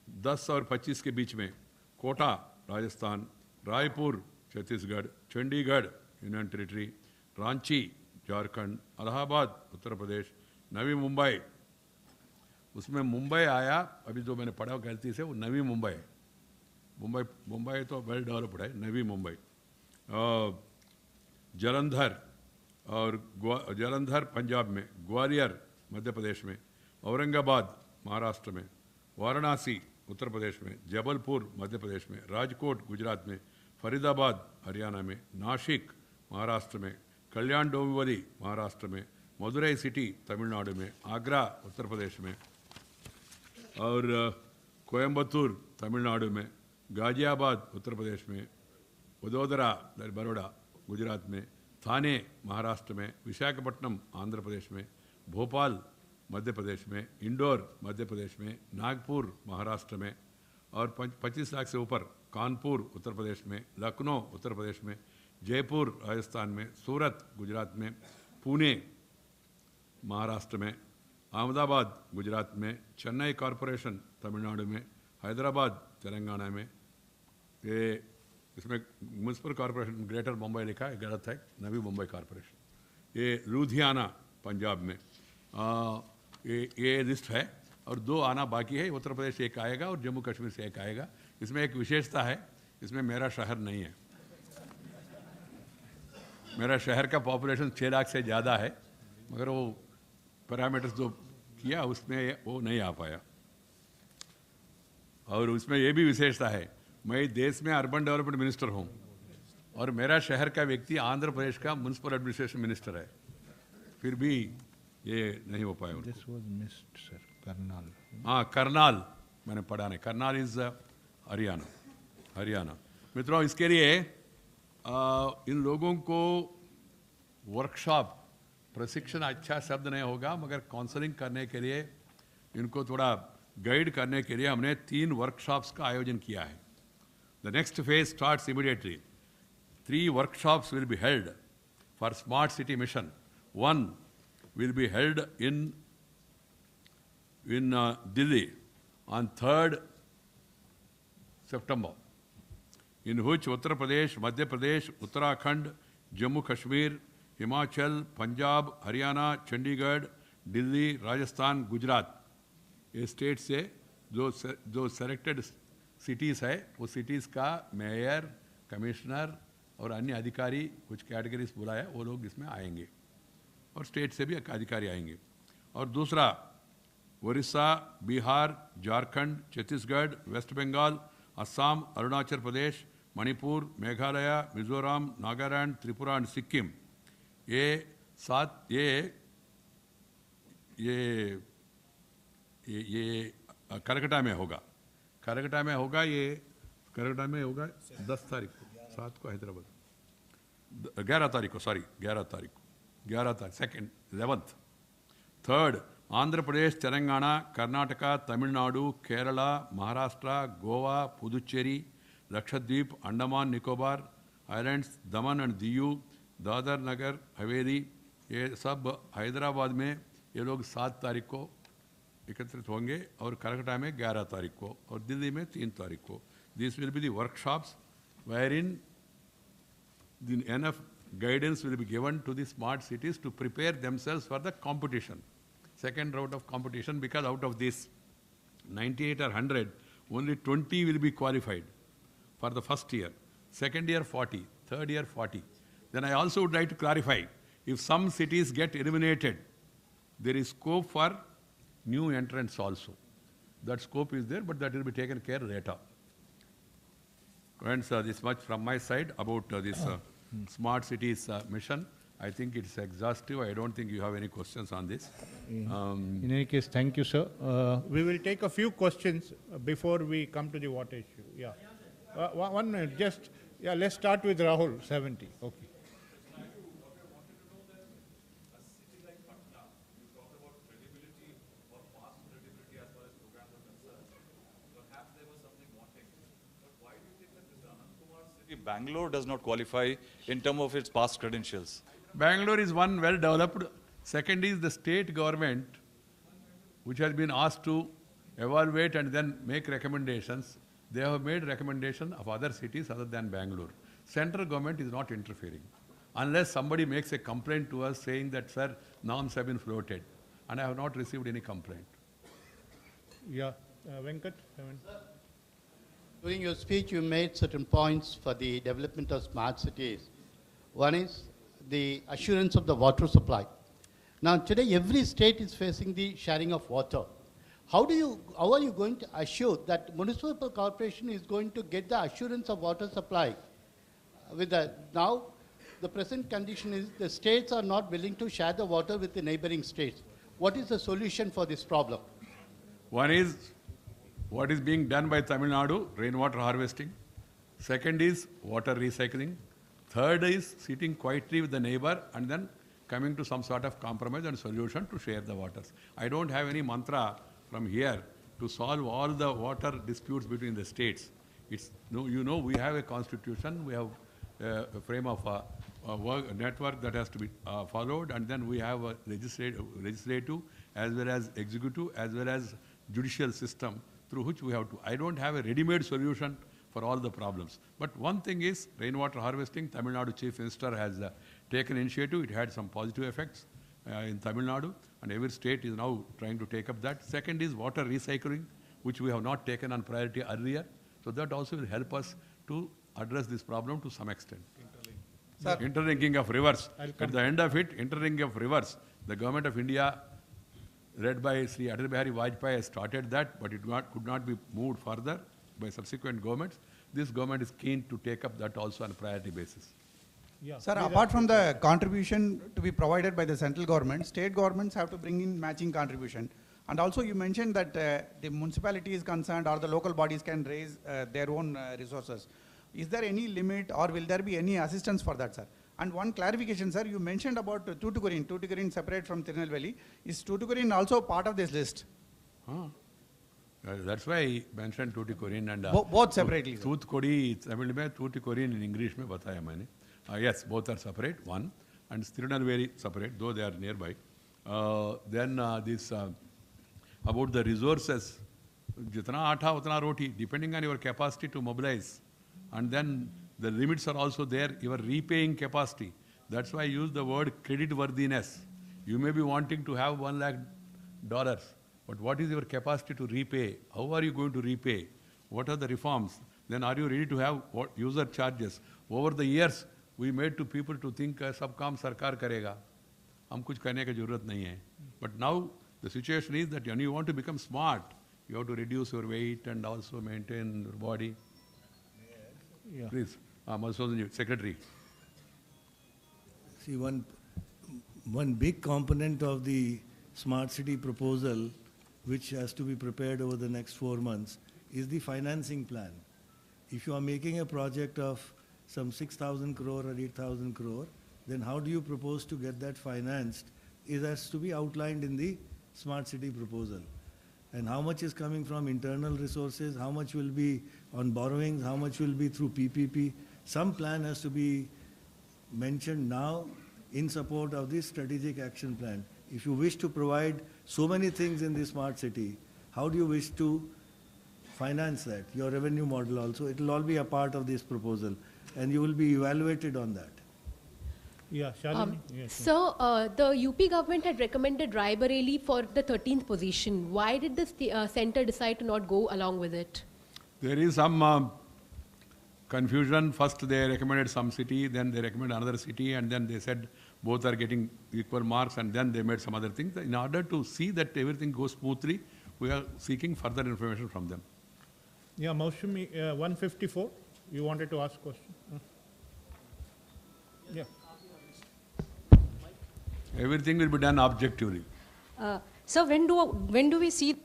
10 और 25 के बीच में कोटा, राजस्थान, रायपुर, छत्तीसगढ़, चंडीगढ़, यूनियन टेरिटरी, रांची, झारखंड, इलाहाबाद उत्तर प्रदेश, नवी मुंबई, उसमें मुंबई आया, अभी जो मैंने पढ़ा गलती से वो नवी मुंबई है। मुंबई तो वेल डेवलप्ड है, नवी मुंबई। जालंधर और जालंधर पंजाब में, ग्वालियर मध्य प्रदेश में, औरंगाबाद महाराष्ट्र में, वाराणसी उत्तर प्रदेश में, जबलपुर मध्य प्रदेश में, राजकोट गुजरात में, फरीदाबाद हरियाणा में, नासिक महाराष्ट्र में, कल्याण डोंबिवली महाराष्ट्र में, मदुरई सिटी तमिलनाडु में, आगरा उत्तर प्रदेश में और कोयम्बतूर तमिलनाडु में, गाजियाबाद उत्तर प्रदेश में, वडोदरा बड़ौदा गुजरात में, थाने महाराष्ट्र में, विशाखापट्टनम आंध्र प्रदेश में, भोपाल मध्य प्रदेश में, इंदौर मध्य प्रदेश में, नागपुर महाराष्ट्र में और 25 लाख से ऊपर कानपुर उत्तर प्रदेश में, लखनऊ उत्तर प्रदेश में, जयपुर राजस्थान में, सूरत गुजरात में, पुणे महाराष्ट्र में, अहमदाबाद गुजरात में, चेन्नई कॉरपोरेशन तमिलनाडु में, हैदराबाद तेलंगाना में, ये इसमें म्यूनसिपल कॉरपोरेशन ग्रेटर मुंबई लिखा है, गलत है, नवी मुंबई कॉरपोरेशन, ये लुधियाना पंजाब में, ये लिस्ट है और 2 आना बाकी है। उत्तर प्रदेश एक आएगा और जम्मू कश्मीर से एक आएगा। इसमें एक विशेषता है, इसमें मेरा शहर नहीं है। मेरा शहर का पॉपुलेशन 6 लाख से ज़्यादा है, मगर वो पैरामीटर्स जो किया उसमें वो नहीं आ पाया। और उसमें ये भी विशेषता है, मैं देश में अर्बन डेवलपमेंट मिनिस्टर हूँ और मेरा शहर का व्यक्ति आंध्र प्रदेश का म्यूनसिपल एडमिनिस्ट्रेशन मिनिस्टर है, फिर भी ये नहीं हो पाया। This was missed, sir. Karnal. हाँ, करनाल मैंने पढ़ा नहीं, करनाल इज हरियाणा। मित्रों, इसके लिए इन लोगों को वर्कशॉप, प्रशिक्षण अच्छा शब्द नहीं होगा, मगर काउंसलिंग करने के लिए, इनको थोड़ा गाइड करने के लिए हमने 3 वर्कशॉप्स का आयोजन किया है। The next phase starts immediately. 3 workshops will be held for smart city mission. 1 will be held in Delhi on 3rd September, in which Uttar Pradesh, Madhya Pradesh, Uttarakhand, Jammu Kashmir, Himachal, Punjab, Haryana, Chandigarh, Delhi, Rajasthan, Gujarat, ये state से जो selected cities है, वो cities का mayor, commissioner और अन्य अधिकारी, कुछ कैटेगरीज बुलाया, वो लोग इसमें आएंगे और स्टेट से भी अधिकारी आएंगे। और दूसरा, उड़ीसा, बिहार, झारखंड, छत्तीसगढ़, वेस्ट बंगाल, असम, अरुणाचल प्रदेश, मणिपुर, मेघालय, मिजोरम, नागालैंड, त्रिपुरा और सिक्किम, ये 7 ये कलकत्ता में होगा। कलकत्ता में होगा, ये कलकत्ता में होगा 10 तारीख को, 7 को हैदराबाद, 11 तारीख को, सॉरी 11 तारीख को, 11 तारीख, 2nd, 11th, 3rd Andhra Pradesh, Telangana, Karnataka, Tamil Nadu, Kerala, Maharashtra, Goa, Puducherry, Lakshadweep, Andaman Nicobar islands, Daman and Diu, Dadar Nagar Haveli, ये सब हैदराबाद में ये लोग 7 तारीख को एकत्रित होंगे और कलकत्ता में 11 तारीख को और दिल्ली में 3 तारीख को। This will be the workshops where in enough guidance will be given to the smart cities to prepare themselves for the competition, second round of competition, because out of this 98 or 100, only 20 will be qualified for the first year, second year 40, third year 40. Then I also would like to clarify, if some cities get eliminated, there is scope for new entrants also. That scope is there, but that will be taken care later. Friends, this much from my side about this smart cities mission. I think it's exhaustive. I don't think you have any questions on this. In any case, thank you, sir. We will take a few questions before we come to the water issue. Yeah. 1 minute, just, yeah, let's start with Rahul, 70. Okay. Bangalore does not qualify in terms of its past credentials. Bangalore is one well developed. Second is the state government, which has been asked to evaluate and then make recommendations. They have made recommendation of other cities other than Bangalore. Central government is not interfering. unless somebody makes a complaint to us saying that, sir, norms have been floated. And I have not received any complaint. Yeah, Venkat? During your speech, you made certain points for the development of smart cities. One is the assurance of the water supply. Now, today, every state is facing the sharing of water. How are you going to assure that municipal corporation is going to get the assurance of water supply? Now, the present condition is the states are not willing to share the water with the neighboring states. What is the solution for this problem? One is what is being done by Tamil Nadu, rainwater harvesting. Second is water recycling. Third is sitting quietly with the neighbor and then coming to some sort of compromise and solution to share the waters. I don't have any mantra from here to solve all the water disputes between the states. We have a constitution, we have a frame of a network that has to be followed, and then we have a legislative as well as executive as well as judicial system through which we have to. I don't have a ready-made solution for all the problems. But one thing is rainwater harvesting. Tamil Nadu Chief Minister has taken initiative. It had some positive effects in Tamil Nadu, and every state is now trying to take up that. Second is water recycling, which we have not taken on priority earlier. So that also will help us to address this problem to some extent. Interlinking of rivers. At the end of it, interlinking of rivers. The government of India, led by Shri Atal Bihari Vajpayee, has started that, but it could not be moved further by subsequent governments. This government is keen to take up that also on a priority basis. Yeah. Sir, apart from the contribution to be provided by the central government, state governments have to bring in matching contribution. And also you mentioned that the municipality is concerned or the local bodies can raise their own resources. Is there any limit or will there be any assistance for that, sir? And one clarification, sir, you mentioned about Tuticorin separate from Tirunelveli. Is Tuticorin also part of this list? That's why I mentioned Tuticorin and both separately. Toothkodi, Tamil mein Tuticorin in English mein bataya maine. Yes, both are separate, one, and Tirunelveli separate, though they are nearby. Then this about the resources, jitna aatha utna roti, depending on your capacity to mobilize. And then the limits are also there, your repaying capacity. That's why I use the word credit worthiness. You may be wanting to have $1 lakh, but what is your capacity to repay? How are you going to repay? What are the reforms? Then are you ready to have user charges? Over the years, we made to people to think sab kaam sarkar karega. Hum kuch karne ka zarurat nahi hai. But now the situation is that when you want to become smart, you have to reduce your weight and also maintain your body. Yeah. Please, Madhusudan Secretary. See, one big component of the smart city proposal, which has to be prepared over the next 4 months, is the financing plan. If you are making a project of some 6,000 crore or 8,000 crore, then how do you propose to get that financed? It has to be outlined in the smart city proposal. And how much is coming from internal resources, how much will be on borrowings, how much will be through PPP. Some plan has to be mentioned now in support of this strategic action plan. If you wish to provide so many things in the smart city, how do you wish to finance that? Your revenue model also, it will all be a part of this proposal and you will be evaluated on that. Yeah, Shalini. Yes. So, the UP government had recommended Raebareli for the 13th position. Why did the centre decide to not go along with it? There is some confusion. First they recommended some city, then they recommended another city, and then they said both are getting equal marks, and then they made some other things. In order to see that everything goes smoothly, we are seeking further information from them. Yeah, Maushami, 154, you wanted to ask a question? Yeah. Everything will be done objectively. So when do we see,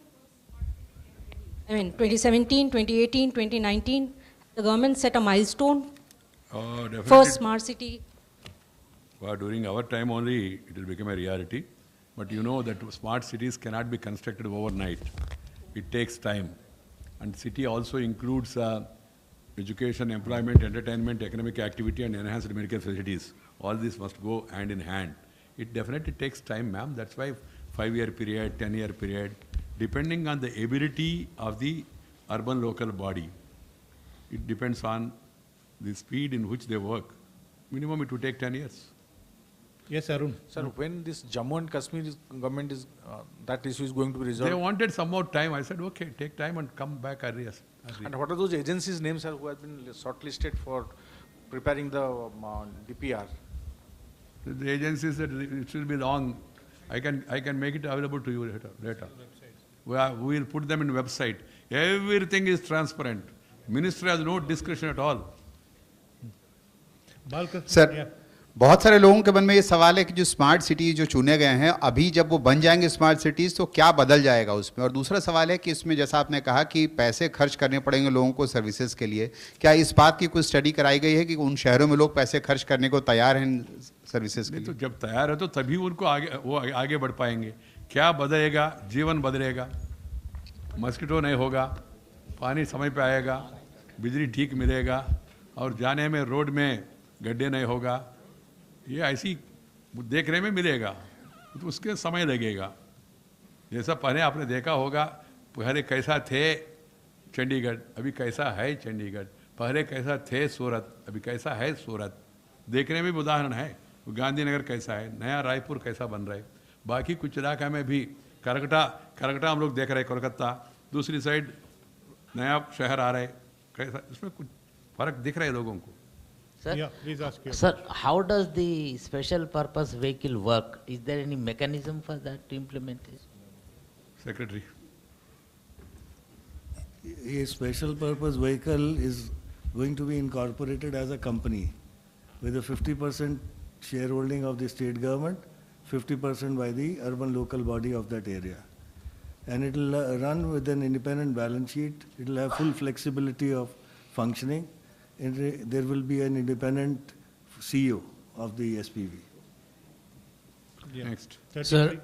2017, 2018, 2019, the government set a milestone for smart city? Well, during our time only, it will become a reality. But you know that smart cities cannot be constructed overnight. It takes time. And city also includes education, employment, entertainment, economic activity, and enhanced medical facilities. All this must go hand in hand. It definitely takes time, ma'am. That's why 5-year period, 10-year period, depending on the ability of the urban local body. It depends on the speed in which they work. minimum it will take 10 years. Yes, Arun. Sir, when this Jammu and Kashmir government is, that issue is going to be resolved? They wanted some more time. I said, okay, take time and come back earlier. And what are those agencies' names, sir, who have been shortlisted for preparing the DPR? The agency said it will be long. I can make it available to you later. We will put them in website. Everything is transparent. Ministry has no discretion at all. Sir बहुत सारे लोगों के मन में ये सवाल है कि जो स्मार्ट सिटीज जो चुने गए हैं अभी जब वो बन जाएंगे स्मार्ट सिटीज तो क्या बदल जाएगा उसमें, और दूसरा सवाल है कि इसमें जैसा आपने कहा कि पैसे खर्च करने पड़ेंगे लोगों को सर्विसेज के लिए, क्या इस बात की कुछ स्टडी कराई गई है कि उन शहरों में लोग पैसे खर्च करने को तैयार हैं सर्विसेज के लिए? तो जब तैयार है तो तभी उनको आगे बढ़ पाएंगे. क्या बदलेगा? जीवन बदलेगा. मस्किटो नहीं होगा, पानी समय पे आएगा, बिजली ठीक मिलेगा और जाने में रोड में गड्ढे नहीं होगा. ये ऐसी देखने में मिलेगा तो उसके समय लगेगा. जैसा पहले आपने देखा होगा, पहले कैसा थे चंडीगढ़, अभी कैसा है चंडीगढ़, पहले कैसा थे सूरत, अभी कैसा है सूरत. देखने में भी उदाहरण है. गांधीनगर कैसा है, नया रायपुर कैसा बन रहा है. बाकी कुछ इलाका में भी करकटा हम लोग देख रहे हैं, कोलकाता, दूसरी साइड नया शहर आ रहा है. कैसा इसमें कुछ फर्क दिख रहा है लोगों को. Sir, Yeah, please ask your sir, how does the special purpose vehicle work? Is there any mechanism for that to implement it? Secretary. A special purpose vehicle is going to be incorporated as a company with a 50% shareholding of the state government, 50% by the urban local body of that area. And it will run with an independent balance sheet. It will have full flexibility of functioning. And there will be an independent CEO of the SPV. Yeah. Next. Sir,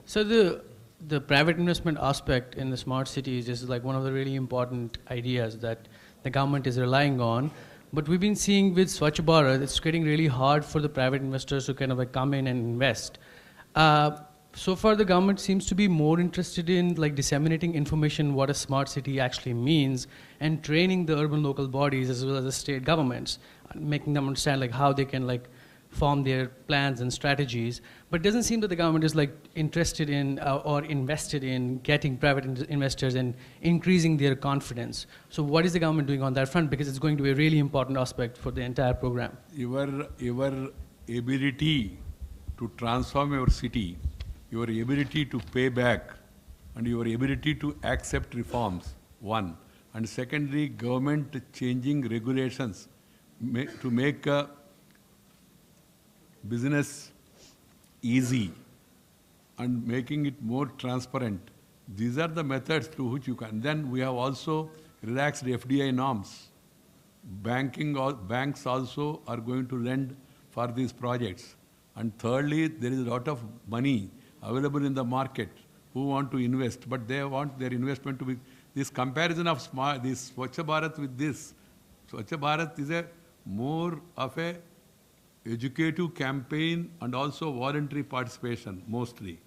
so the private investment aspect in the smart cities is like one of the really important ideas that the government is relying on. But we've been seeing with Swachh Bharat, it's getting really hard for the private investors to kind of like come in and invest. So far, the government seems to be more interested in like disseminating information what a smart city actually means and training the urban local bodies as well as the state governments, making them understand like how they can like form their plans and strategies. But it doesn't seem that the government is like interested in or invested in getting private investors and increasing their confidence. So what is the government doing on that front? Because it's going to be a really important aspect for the entire program. Your ability to transform your city, your ability to pay back, and your ability to accept reforms, one. And secondly, government changing regulations to make business easy and making it more transparent. These are the methods through which you can. Then we have also relaxed FDI norms. Banks also are going to lend for these projects. And thirdly, there is a lot of money available in the market who want to invest, but they want their investment to be, this comparison of this Swachh Bharat with this, Swachh Bharat is a more of a educative campaign and also voluntary participation mostly.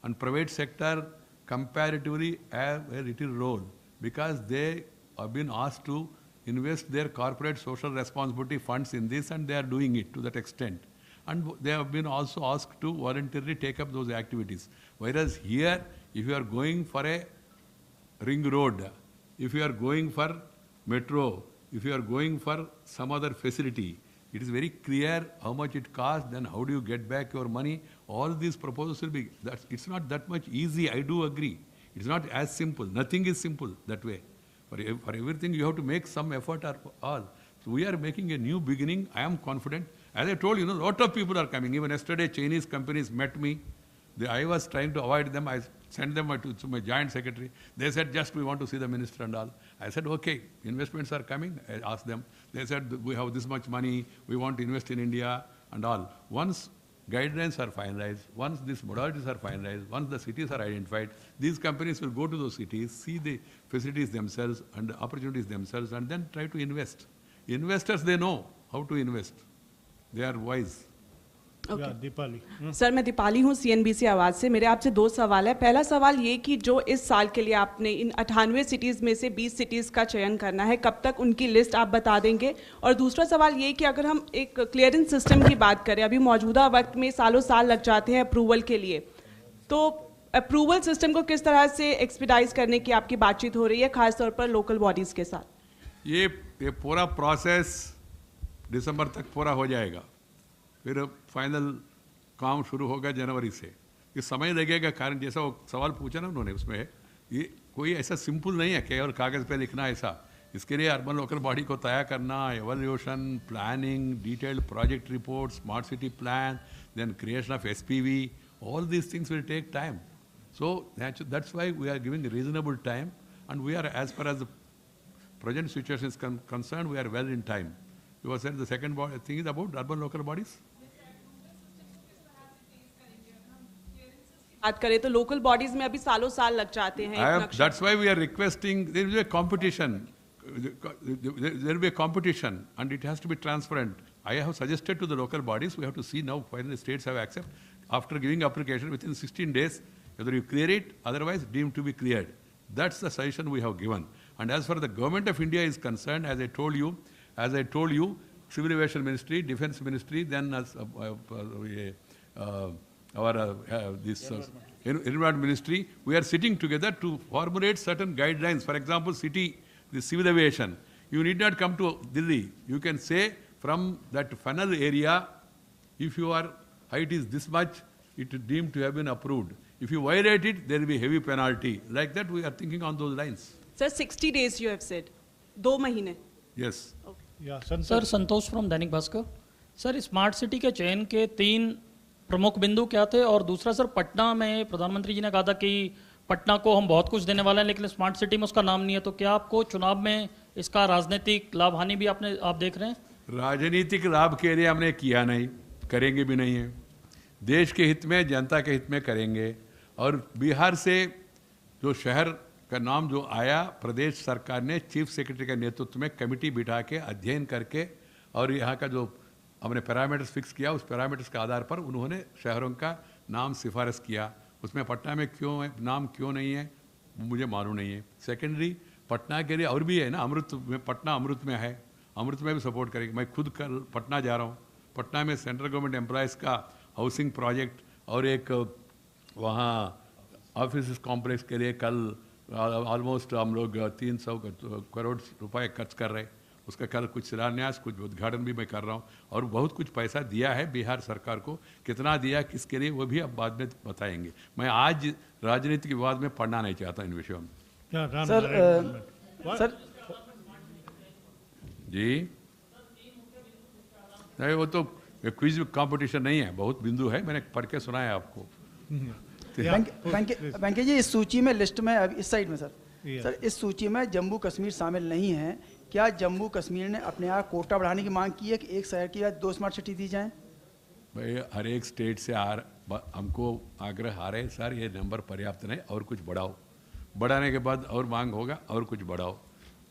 And private sector comparatively have a little role because they have been asked to invest their corporate social responsibility funds in this and they are doing it to that extent. And they have been also asked to voluntarily take up those activities. Whereas here, if you are going for a ring road, if you are going for metro, if you are going for some other facility, it is very clear how much it costs, then how do you get back your money. All these proposals will be, it's not that much easy, I do agree. It's not as simple. Nothing is simple that way. For everything, you have to make some effort or all. So we are making a new beginning. I am confident. As I told you, a lot of people are coming. Even yesterday, Chinese companies met me. I was trying to avoid them. I sent them to my joint secretary. They said, just we want to see the minister and all. I said, okay, investments are coming. I asked them. They said, we have this much money. We want to invest in India and all. Once guidelines are finalized, once these modalities are finalized, once the cities are identified, these companies will go to those cities, see the facilities themselves and the opportunities themselves, and then try to invest. Investors, they know how to invest. They are wise. Yeah, Deepali. Sir मैं दीपाली हूँ CNBC आवाज़ से। मेरे आपसे 2 सवाल है। पहला सवाल ये कि जो इस साल के लिए आपने इन 98 सिटीज़ में से 20 सिटीज़ का चयन करना है, कब तक उनकी लिस्ट आप बता देंगे? और दूसरा सवाल ये कि अगर हम एक क्लियरेंस सिस्टम की बात करें, अभी मौजूदा वक्त में सालों साल लग जाते हैं अप्रूवल के लिए, तो अप्रूवल सिस्टम को किस तरह से एक्सपीडाइज करने की आपकी बातचीत हो रही है, खासतौर पर लोकल बॉडीज़ के साथ? ये पूरा प्रोसेस दिसंबर तक पूरा हो जाएगा, फिर फाइनल काम शुरू होगा जनवरी से। ये समय लगेगा, कारण जैसा वो सवाल पूछा ना उन्होंने, उसमें ये कोई ऐसा सिंपल नहीं है केवल कागज़ पे लिखना ऐसा। इसके लिए अर्बन लोकल बॉडी को तैयार करना, evaluation, planning, detailed project report, smart city plan, then creation of SPV, all these things will take time. So that's why we are giving a reasonable time, and we are, as far as the present situation is concerned, we are well in time. You were saying the second thing is about urban local bodies? बात करें तो local bodies में अभी सालों साल लग जाते हैं। That's why we are requesting, there will be a competition. There will be a competition, and it has to be transparent. I have suggested to the local bodies, we have to see now whether the states have accepted. After giving application within 16 days, whether you clear it, otherwise deemed to be cleared. That's the suggestion we have given. And as far as the government of India is concerned, as I told you, Civil Aviation Ministry, Defense Ministry, then Environment Ministry, we are sitting together to formulate certain guidelines. For example, the civil aviation, you need not come to Delhi. You can say from that funnel area, if your height is this much, it is deemed to have been approved. If you violate it, there will be heavy penalty. Like that, we are thinking on those lines. Sir, 60 days you have said. 2 महीने. Yes. Okay. Yeah, sir Santosh from Dainik Bhaskar. Sir smart city के चयन के 3 प्रमुख बिंदु क्या थे? और दूसरा सर, पटना में प्रधानमंत्री जी ने कहा था कि पटना को हम बहुत कुछ देने वाले हैं, लेकिन स्मार्ट सिटी में उसका नाम नहीं है। तो क्या आपको चुनाव में इसका राजनीतिक लाभ हानि भी आप देख रहे हैं? राजनीतिक लाभ के लिए हमने किया नहीं, करेंगे भी नहीं है। देश के हित में, जनता के हित में करेंगे। और बिहार से जो शहर का नाम जो आया, प्रदेश सरकार ने चीफ सेक्रेटरी के नेतृत्व में कमेटी बिठा के अध्ययन करके और यहाँ का जो हमने पैरामीटर्स फिक्स किया, उस पैरामीटर्स के आधार पर उन्होंने शहरों का नाम सिफारिश किया। उसमें पटना में क्यों है, नाम क्यों नहीं है, मुझे मालूम नहीं है। सेकेंडरी, पटना के लिए और भी है ना, अमृत में, पटना अमृत में है, अमृत में भी सपोर्ट करेंगे। मैं खुद कल पटना जा रहा हूँ। पटना में सेंट्रल गवर्नमेंट एम्प्लॉयज़ का हाउसिंग प्रोजेक्ट और एक वहाँ ऑफिस कॉम्प्लेक्स के लिए कल ऑलमोस्ट हम लोग 300 करोड़ रुपए खर्च कर रहे हैं। उसका कल कुछ शिलान्यास, कुछ उद्घाटन भी मैं कर रहा हूँ। और बहुत कुछ पैसा दिया है बिहार सरकार को, कितना दिया, किसके लिए, वो भी अब बाद में बताएंगे। मैं आज राजनीतिक विवाद में पढ़ना नहीं चाहता इन विषयों में। सर जी नहीं, वो तो क्विज कंपटीशन नहीं है, बहुत बिंदु है, मैंने पढ़ के सुनाया आपको। वेंकैया जी, इस सूची में, लिस्ट में, अब इस साइड में सर, इस सूची में जम्मू कश्मीर शामिल नहीं है। क्या जम्मू कश्मीर ने अपने यहाँ कोटा बढ़ाने की मांग की है कि एक शहर की 2 स्मार्ट सिटी दी जाएं? भाई हर एक स्टेट से हमको आग्रह आ रहे हैं, सर ये नंबर पर्याप्त नहीं, और कुछ बढ़ाओ। बढ़ाने के बाद और मांग होगा, और कुछ बढ़ाओ।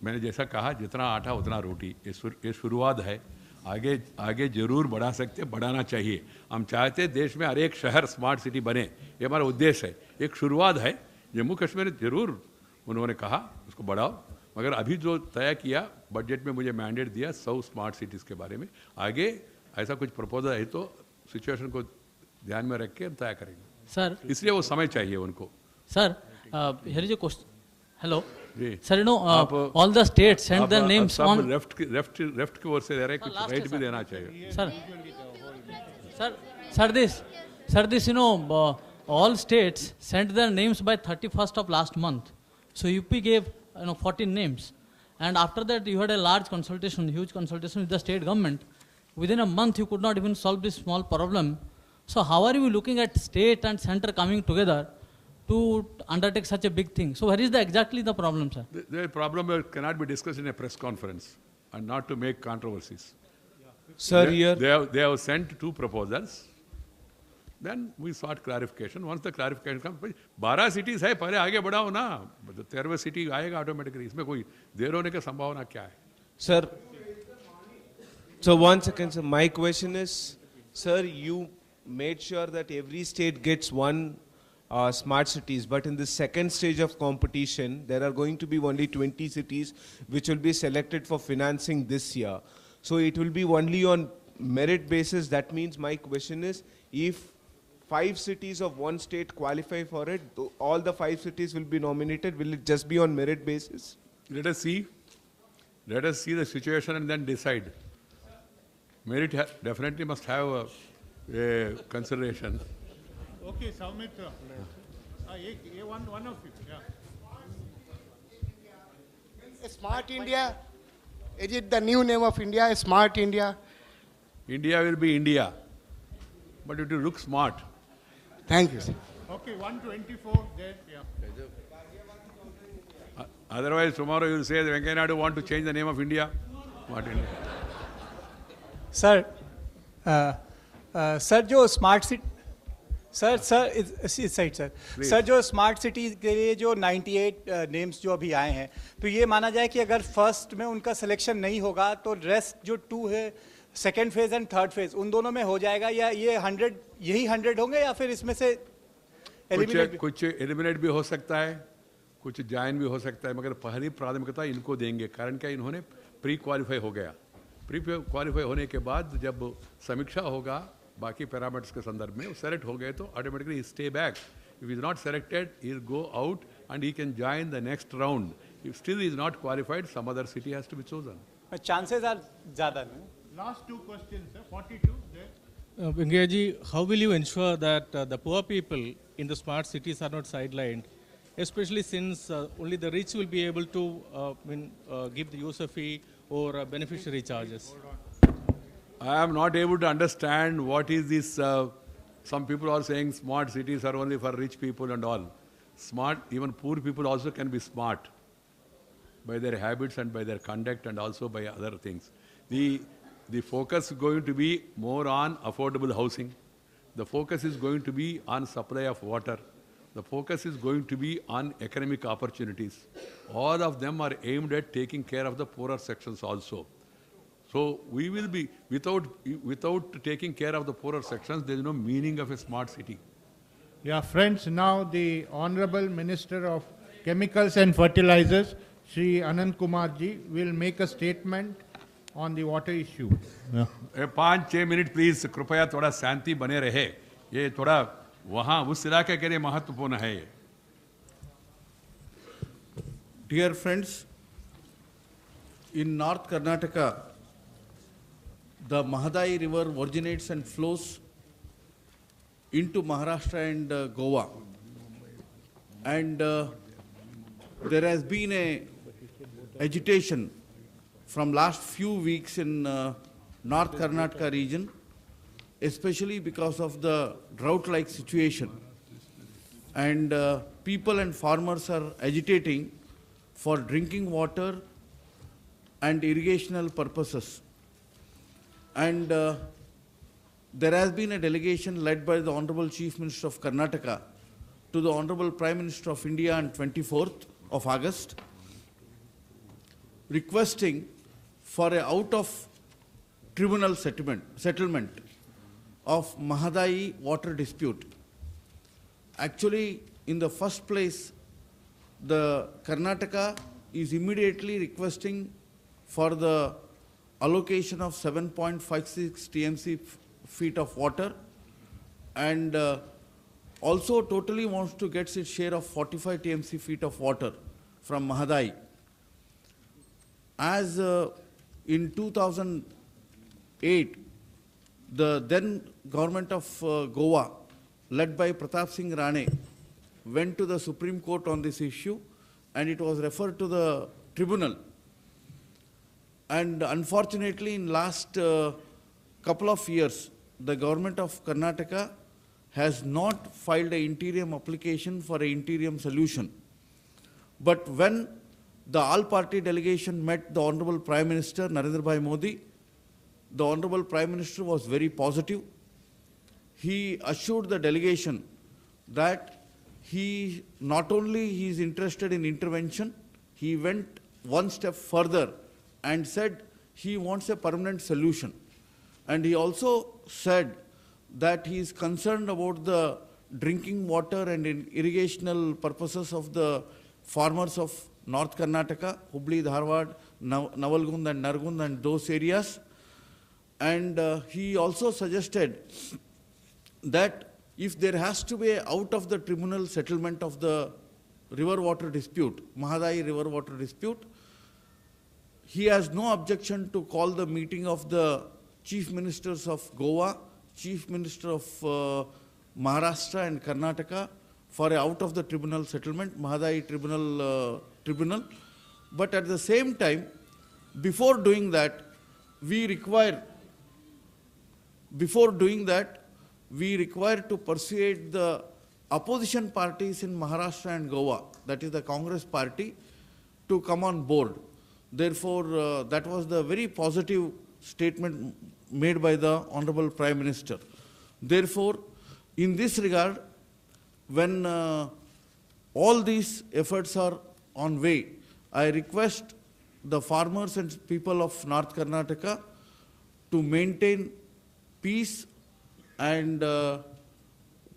मैंने जैसा कहा, जितना आटा उतना रोटी, ये शुरुआत है। आगे जरूर बढ़ा सकते, बढ़ाना चाहिए। हम चाहते हैं देश में हर एक शहर स्मार्ट सिटी बने, ये हमारा उद्देश्य है। एक शुरुआत है। जम्मू कश्मीर जरूर उन्होंने कहा उसको बढ़ाओ, मगर अभी जो तय किया बजट में, मुझे मैंडेट दिया 100 स्मार्ट सिटीज़ के बारे में। आगे ऐसा कुछ प्रपोजल है तो सिचुएशन को ध्यान में रख के तय करेंगे सर, इसलिए वो समय चाहिए उनको। Sir here is a question. Hello sir, all the states send their names on left की ओर से दे रहे, कुछ राइट भी देना चाहिए। Sir this all states sent their names by 31st of last month. So UP gave 14 names, and after that you had a large consultation, huge consultation with the state government. Within a month you could not even solve this small problem. So how are you looking at state and center coming together to undertake such a big thing? So where is exactly the problem, sir? The problem cannot be discussed in a press conference and not to make controversies. Sir, they have sent 2 proposals. Then we sought clarification. Once the clarification comes, 12 cities है, पहले आगे बढ़ाओ ना, 13वीं city आएगा automatically. इसमें कोई देर होने की संभावना क्या है? Sir, so one second, sir. My question is, sir, you made sure that every state gets one smart cities, but in the second stage of competition, there are going to be only 20 cities which will be selected for financing this year. So it will be only on merit basis. That means my question is, if 5 cities of one state qualify for it, all the 5 cities will be nominated. Will it just be on merit basis? Let us see. Let us see the situation and then decide. Merit definitely must have a consideration. Okay, Soumitra. One of you. Yeah. Smart India. Is it the new name of India? Smart India. India will be India, but it will look smart. Thank you, sir. Okay, 124 there. Yeah. Otherwise, tomorrow you will say that Venkaiah Naidu want to change the name of India. Smart India. Sir, sir जो smart city sir इस side sir जो smart city के लिए जो 98 names जो अभी आए हैं, तो ये माना जाए कि अगर फर्स्ट में उनका सिलेक्शन नहीं होगा तो रेस्ट जो 2 है, second phase and third phase, उन दोनों में हो जाएगा, या ये 100 यही 100 होंगे, या फिर इसमें से कुछ एलिमिनेट भी हो सकता है, कुछ ज्वाइन भी हो सकता है, मगर पहली प्राथमिकता इनको देंगे। कारण क्या, इन्होंने प्री क्वालिफाई हो गया। प्री क्वालिफाई होने के बाद जब समीक्षा होगा बाकी पैरामीटर्स के संदर्भ में, सेलेक्ट हो गए तो automatically stay back. If is not selected, he will go out and he can join the next round. If still is not qualified, some other city has to be chosen. Chances are ज्यादा। Last 2 questions, sir. 42 there. Venkaiah ji, how will you ensure that the poor people in the smart cities are not sidelined, especially since only the rich will be able to give the user fee or beneficiary charges? I am not able to understand what is this. Some people are saying smart cities are only for rich people and all. Smart, even poor people also can be smart by their habits and by their conduct and also by other things. The focus is going to be more on affordable housing. The focus is going to be on supply of water. The focus is going to be on economic opportunities. All of them are aimed at taking care of the poorer sections also. So we will be, without taking care of the poorer sections, there is no meaning of a smart city. Yeah, friends, now the Honorable Minister of Chemicals and Fertilizers, Shri Anand Kumar ji, will make a statement on the water issue. 5-6 minute please, कृपया थोड़ा शांति बने रहे। ये थोड़ा वहाँ उस इलाके के लिए महत्वपूर्ण है। Dear friends, in North Karnataka, the Mahadayi River originates and flows into Maharashtra and Goa. And there has been a agitation from last few weeks in North Karnataka region, especially because of the drought-like situation. And people and farmers are agitating for drinking water and irrigational purposes. And there has been a delegation led by the Honorable Chief Minister of Karnataka to the Honorable Prime Minister of India on 24th of August, requesting for a out-of-tribunal settlement of Mahadayi water dispute. Actually, in the first place, the Karnataka is immediately requesting for the allocation of 7.56 TMC feet of water, and also totally wants to get its share of 45 TMC feet of water from Mahadayi. As in 2008, the then government of Goa, led by Pratap Singh Rane, went to the Supreme Court on this issue, and it was referred to the tribunal. And unfortunately, in last couple of years, the government of Karnataka has not filed an interim application for an interim solution. But when the all-party delegation met the Honorable Prime Minister Narendra Bhai Modi, the Honorable Prime Minister was very positive. He assured the delegation that he not only he is interested in intervention, he went one step further and said he wants a permanent solution. And he also said that he is concerned about the drinking water and irrigational purposes of the farmers of North Karnataka, Hubli, Dharwad, Navalgund and Nargund and those areas. And he also suggested that if there has to be out of the tribunal settlement of the river water dispute, Mahadai river water dispute, he has no objection to call the meeting of the chief ministers of Goa, chief minister of Maharashtra and Karnataka for a out of the tribunal settlement, Mahadai tribunal. But at the same time, before doing that, we require to persuade the opposition parties in Maharashtra and Goa, that is the Congress party, to come on board. Therefore, that was the very positive statement made by the Honorable Prime Minister. Therefore, in this regard, when all these efforts are on way, I request the farmers and people of North Karnataka to maintain peace and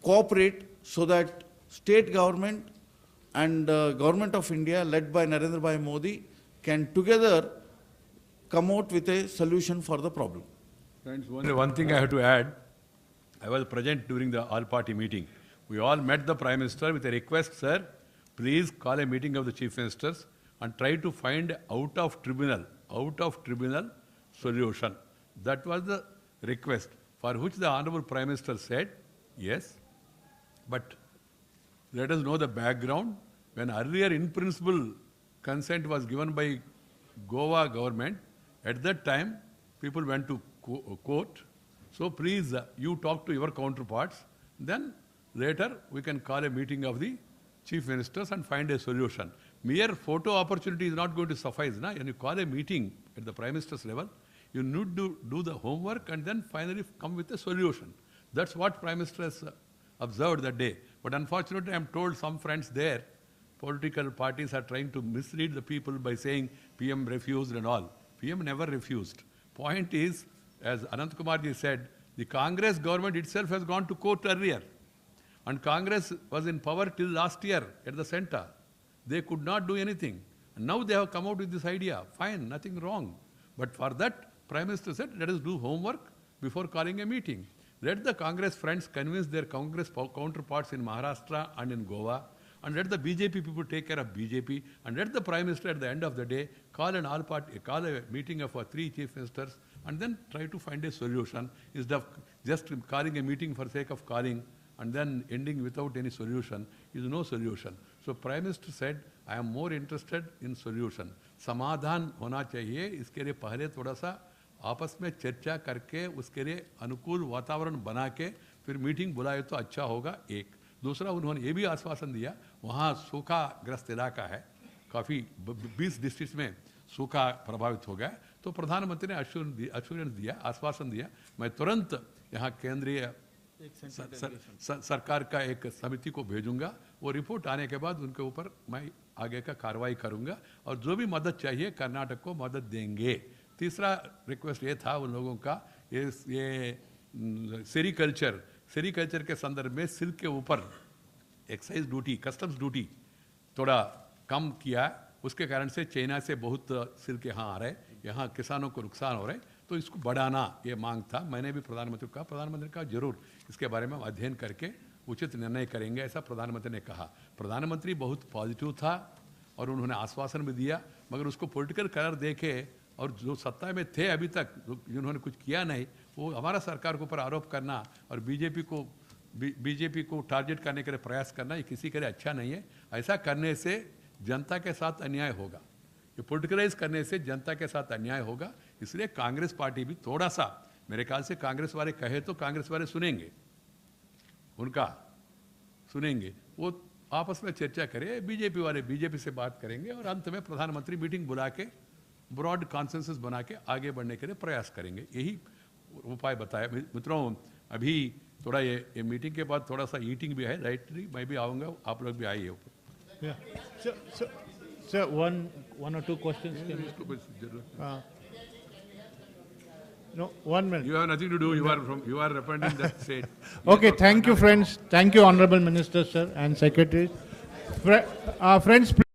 cooperate so that state government and government of India led by Narendra Bhai Modi can together come out with a solution for the problem. Friends, only one thing I have to add. I was present during the all-party meeting. We all met the Prime Minister with a request, sir, please call a meeting of the Chief Ministers and try to find out of tribunal solution. That was the request, for which the Honorable Prime Minister said, yes, but let us know the background. When earlier in principle consent was given by Goa government, at that time people went to court. So please, you talk to your counterparts, then later we can call a meeting of the Chief Ministers and find a solution. Mere photo opportunity is not going to suffice. When you call a meeting at the Prime Minister's level, you need to do the homework and then finally come with a solution. That's what Prime Minister has observed that day. But unfortunately, I am told some friends there, political parties are trying to mislead the people by saying PM refused and all. PM never refused. Point is, as Anant Kumar ji said, the Congress government itself has gone to court earlier. And Congress was in power till last year at the center. They could not do anything. And now they have come out with this idea. Fine, nothing wrong. But for that, Prime Minister said, let us do homework before calling a meeting. Let the Congress friends convince their Congress counterparts in Maharashtra and in Goa, and let the BJP people take care of BJP, and let the Prime Minister at the end of the day call a meeting of our 3 chief ministers and then try to find a solution instead of just calling a meeting for sake of calling and then ending without any solution is no solution. So Prime Minister said, I am more interested in solution. समाधान होना चाहिए, इसके लिए पहले थोड़ा सा आपस में चर्चा करके उसके लिए अनुकूल वातावरण बना के फिर मीटिंग बुलाए तो अच्छा होगा। एक दूसरा, उन्होंने ये भी आश्वासन दिया, वहाँ सूखाग्रस्त इलाका है, काफ़ी 20 डिस्ट्रिक्ट में सूखा प्रभावित हो गया, तो प्रधानमंत्री ने अश्योरेंस दिया, आश्वासन दिया, मैं तुरंत यहाँ केंद्रीय सरकार का एक समिति को भेजूंगा, वो रिपोर्ट आने के बाद उनके ऊपर मैं आगे का कार्रवाई करूंगा और जो भी मदद चाहिए कर्नाटक को मदद देंगे। तीसरा रिक्वेस्ट ये था उन लोगों का, ये सेरीकल्चर के संदर्भ में सिल्क के ऊपर एक्साइज ड्यूटी, कस्टम्स ड्यूटी थोड़ा कम किया, उसके कारण से चाइना से बहुत सिल्क यहाँ आ रहे, यहाँ किसानों को नुकसान हो रहा है, तो इसको बढ़ाना ये मांग था। मैंने भी प्रधानमंत्री का जरूर इसके बारे में अध्ययन करके उचित निर्णय करेंगे, ऐसा प्रधानमंत्री ने कहा। प्रधानमंत्री बहुत पॉजिटिव था और उन्होंने आश्वासन भी दिया, मगर उसको पॉलिटिकल कलर देके और जो सत्ता में थे अभी तक जिन्होंने कुछ किया नहीं, वो हमारा सरकार के ऊपर आरोप करना और बीजेपी को टारगेट करने के लिए प्रयास करना, ये किसी के लिए अच्छा नहीं है। ऐसा करने से जनता के साथ अन्याय होगा, ये पॉलिटिकलाइज करने से जनता के साथ अन्याय होगा। इसलिए कांग्रेस पार्टी भी थोड़ा सा, मेरे ख्याल से कांग्रेस वाले कहे तो कांग्रेस वाले सुनेंगे, उनका सुनेंगे, वो आपस में चर्चा करें, बीजेपी वाले बीजेपी से बात करेंगे और अंत में प्रधानमंत्री मीटिंग बुला के ब्रॉड कॉन्सेंसस बना के आगे बढ़ने के लिए प्रयास करेंगे, यही उपाय बताया। मित्रों, अभी थोड़ा ये मीटिंग के बाद थोड़ा सा ईटिंग भी है, राइटली मैं भी आऊँगा, आप लोग भी आइए ऊपर। Sir, one or two questions. No, 1 minute. You have nothing to do. You are representing that state. Okay, thank you, friends. Thank you, Honorable Minister, sir, and Secretary. Friends, please.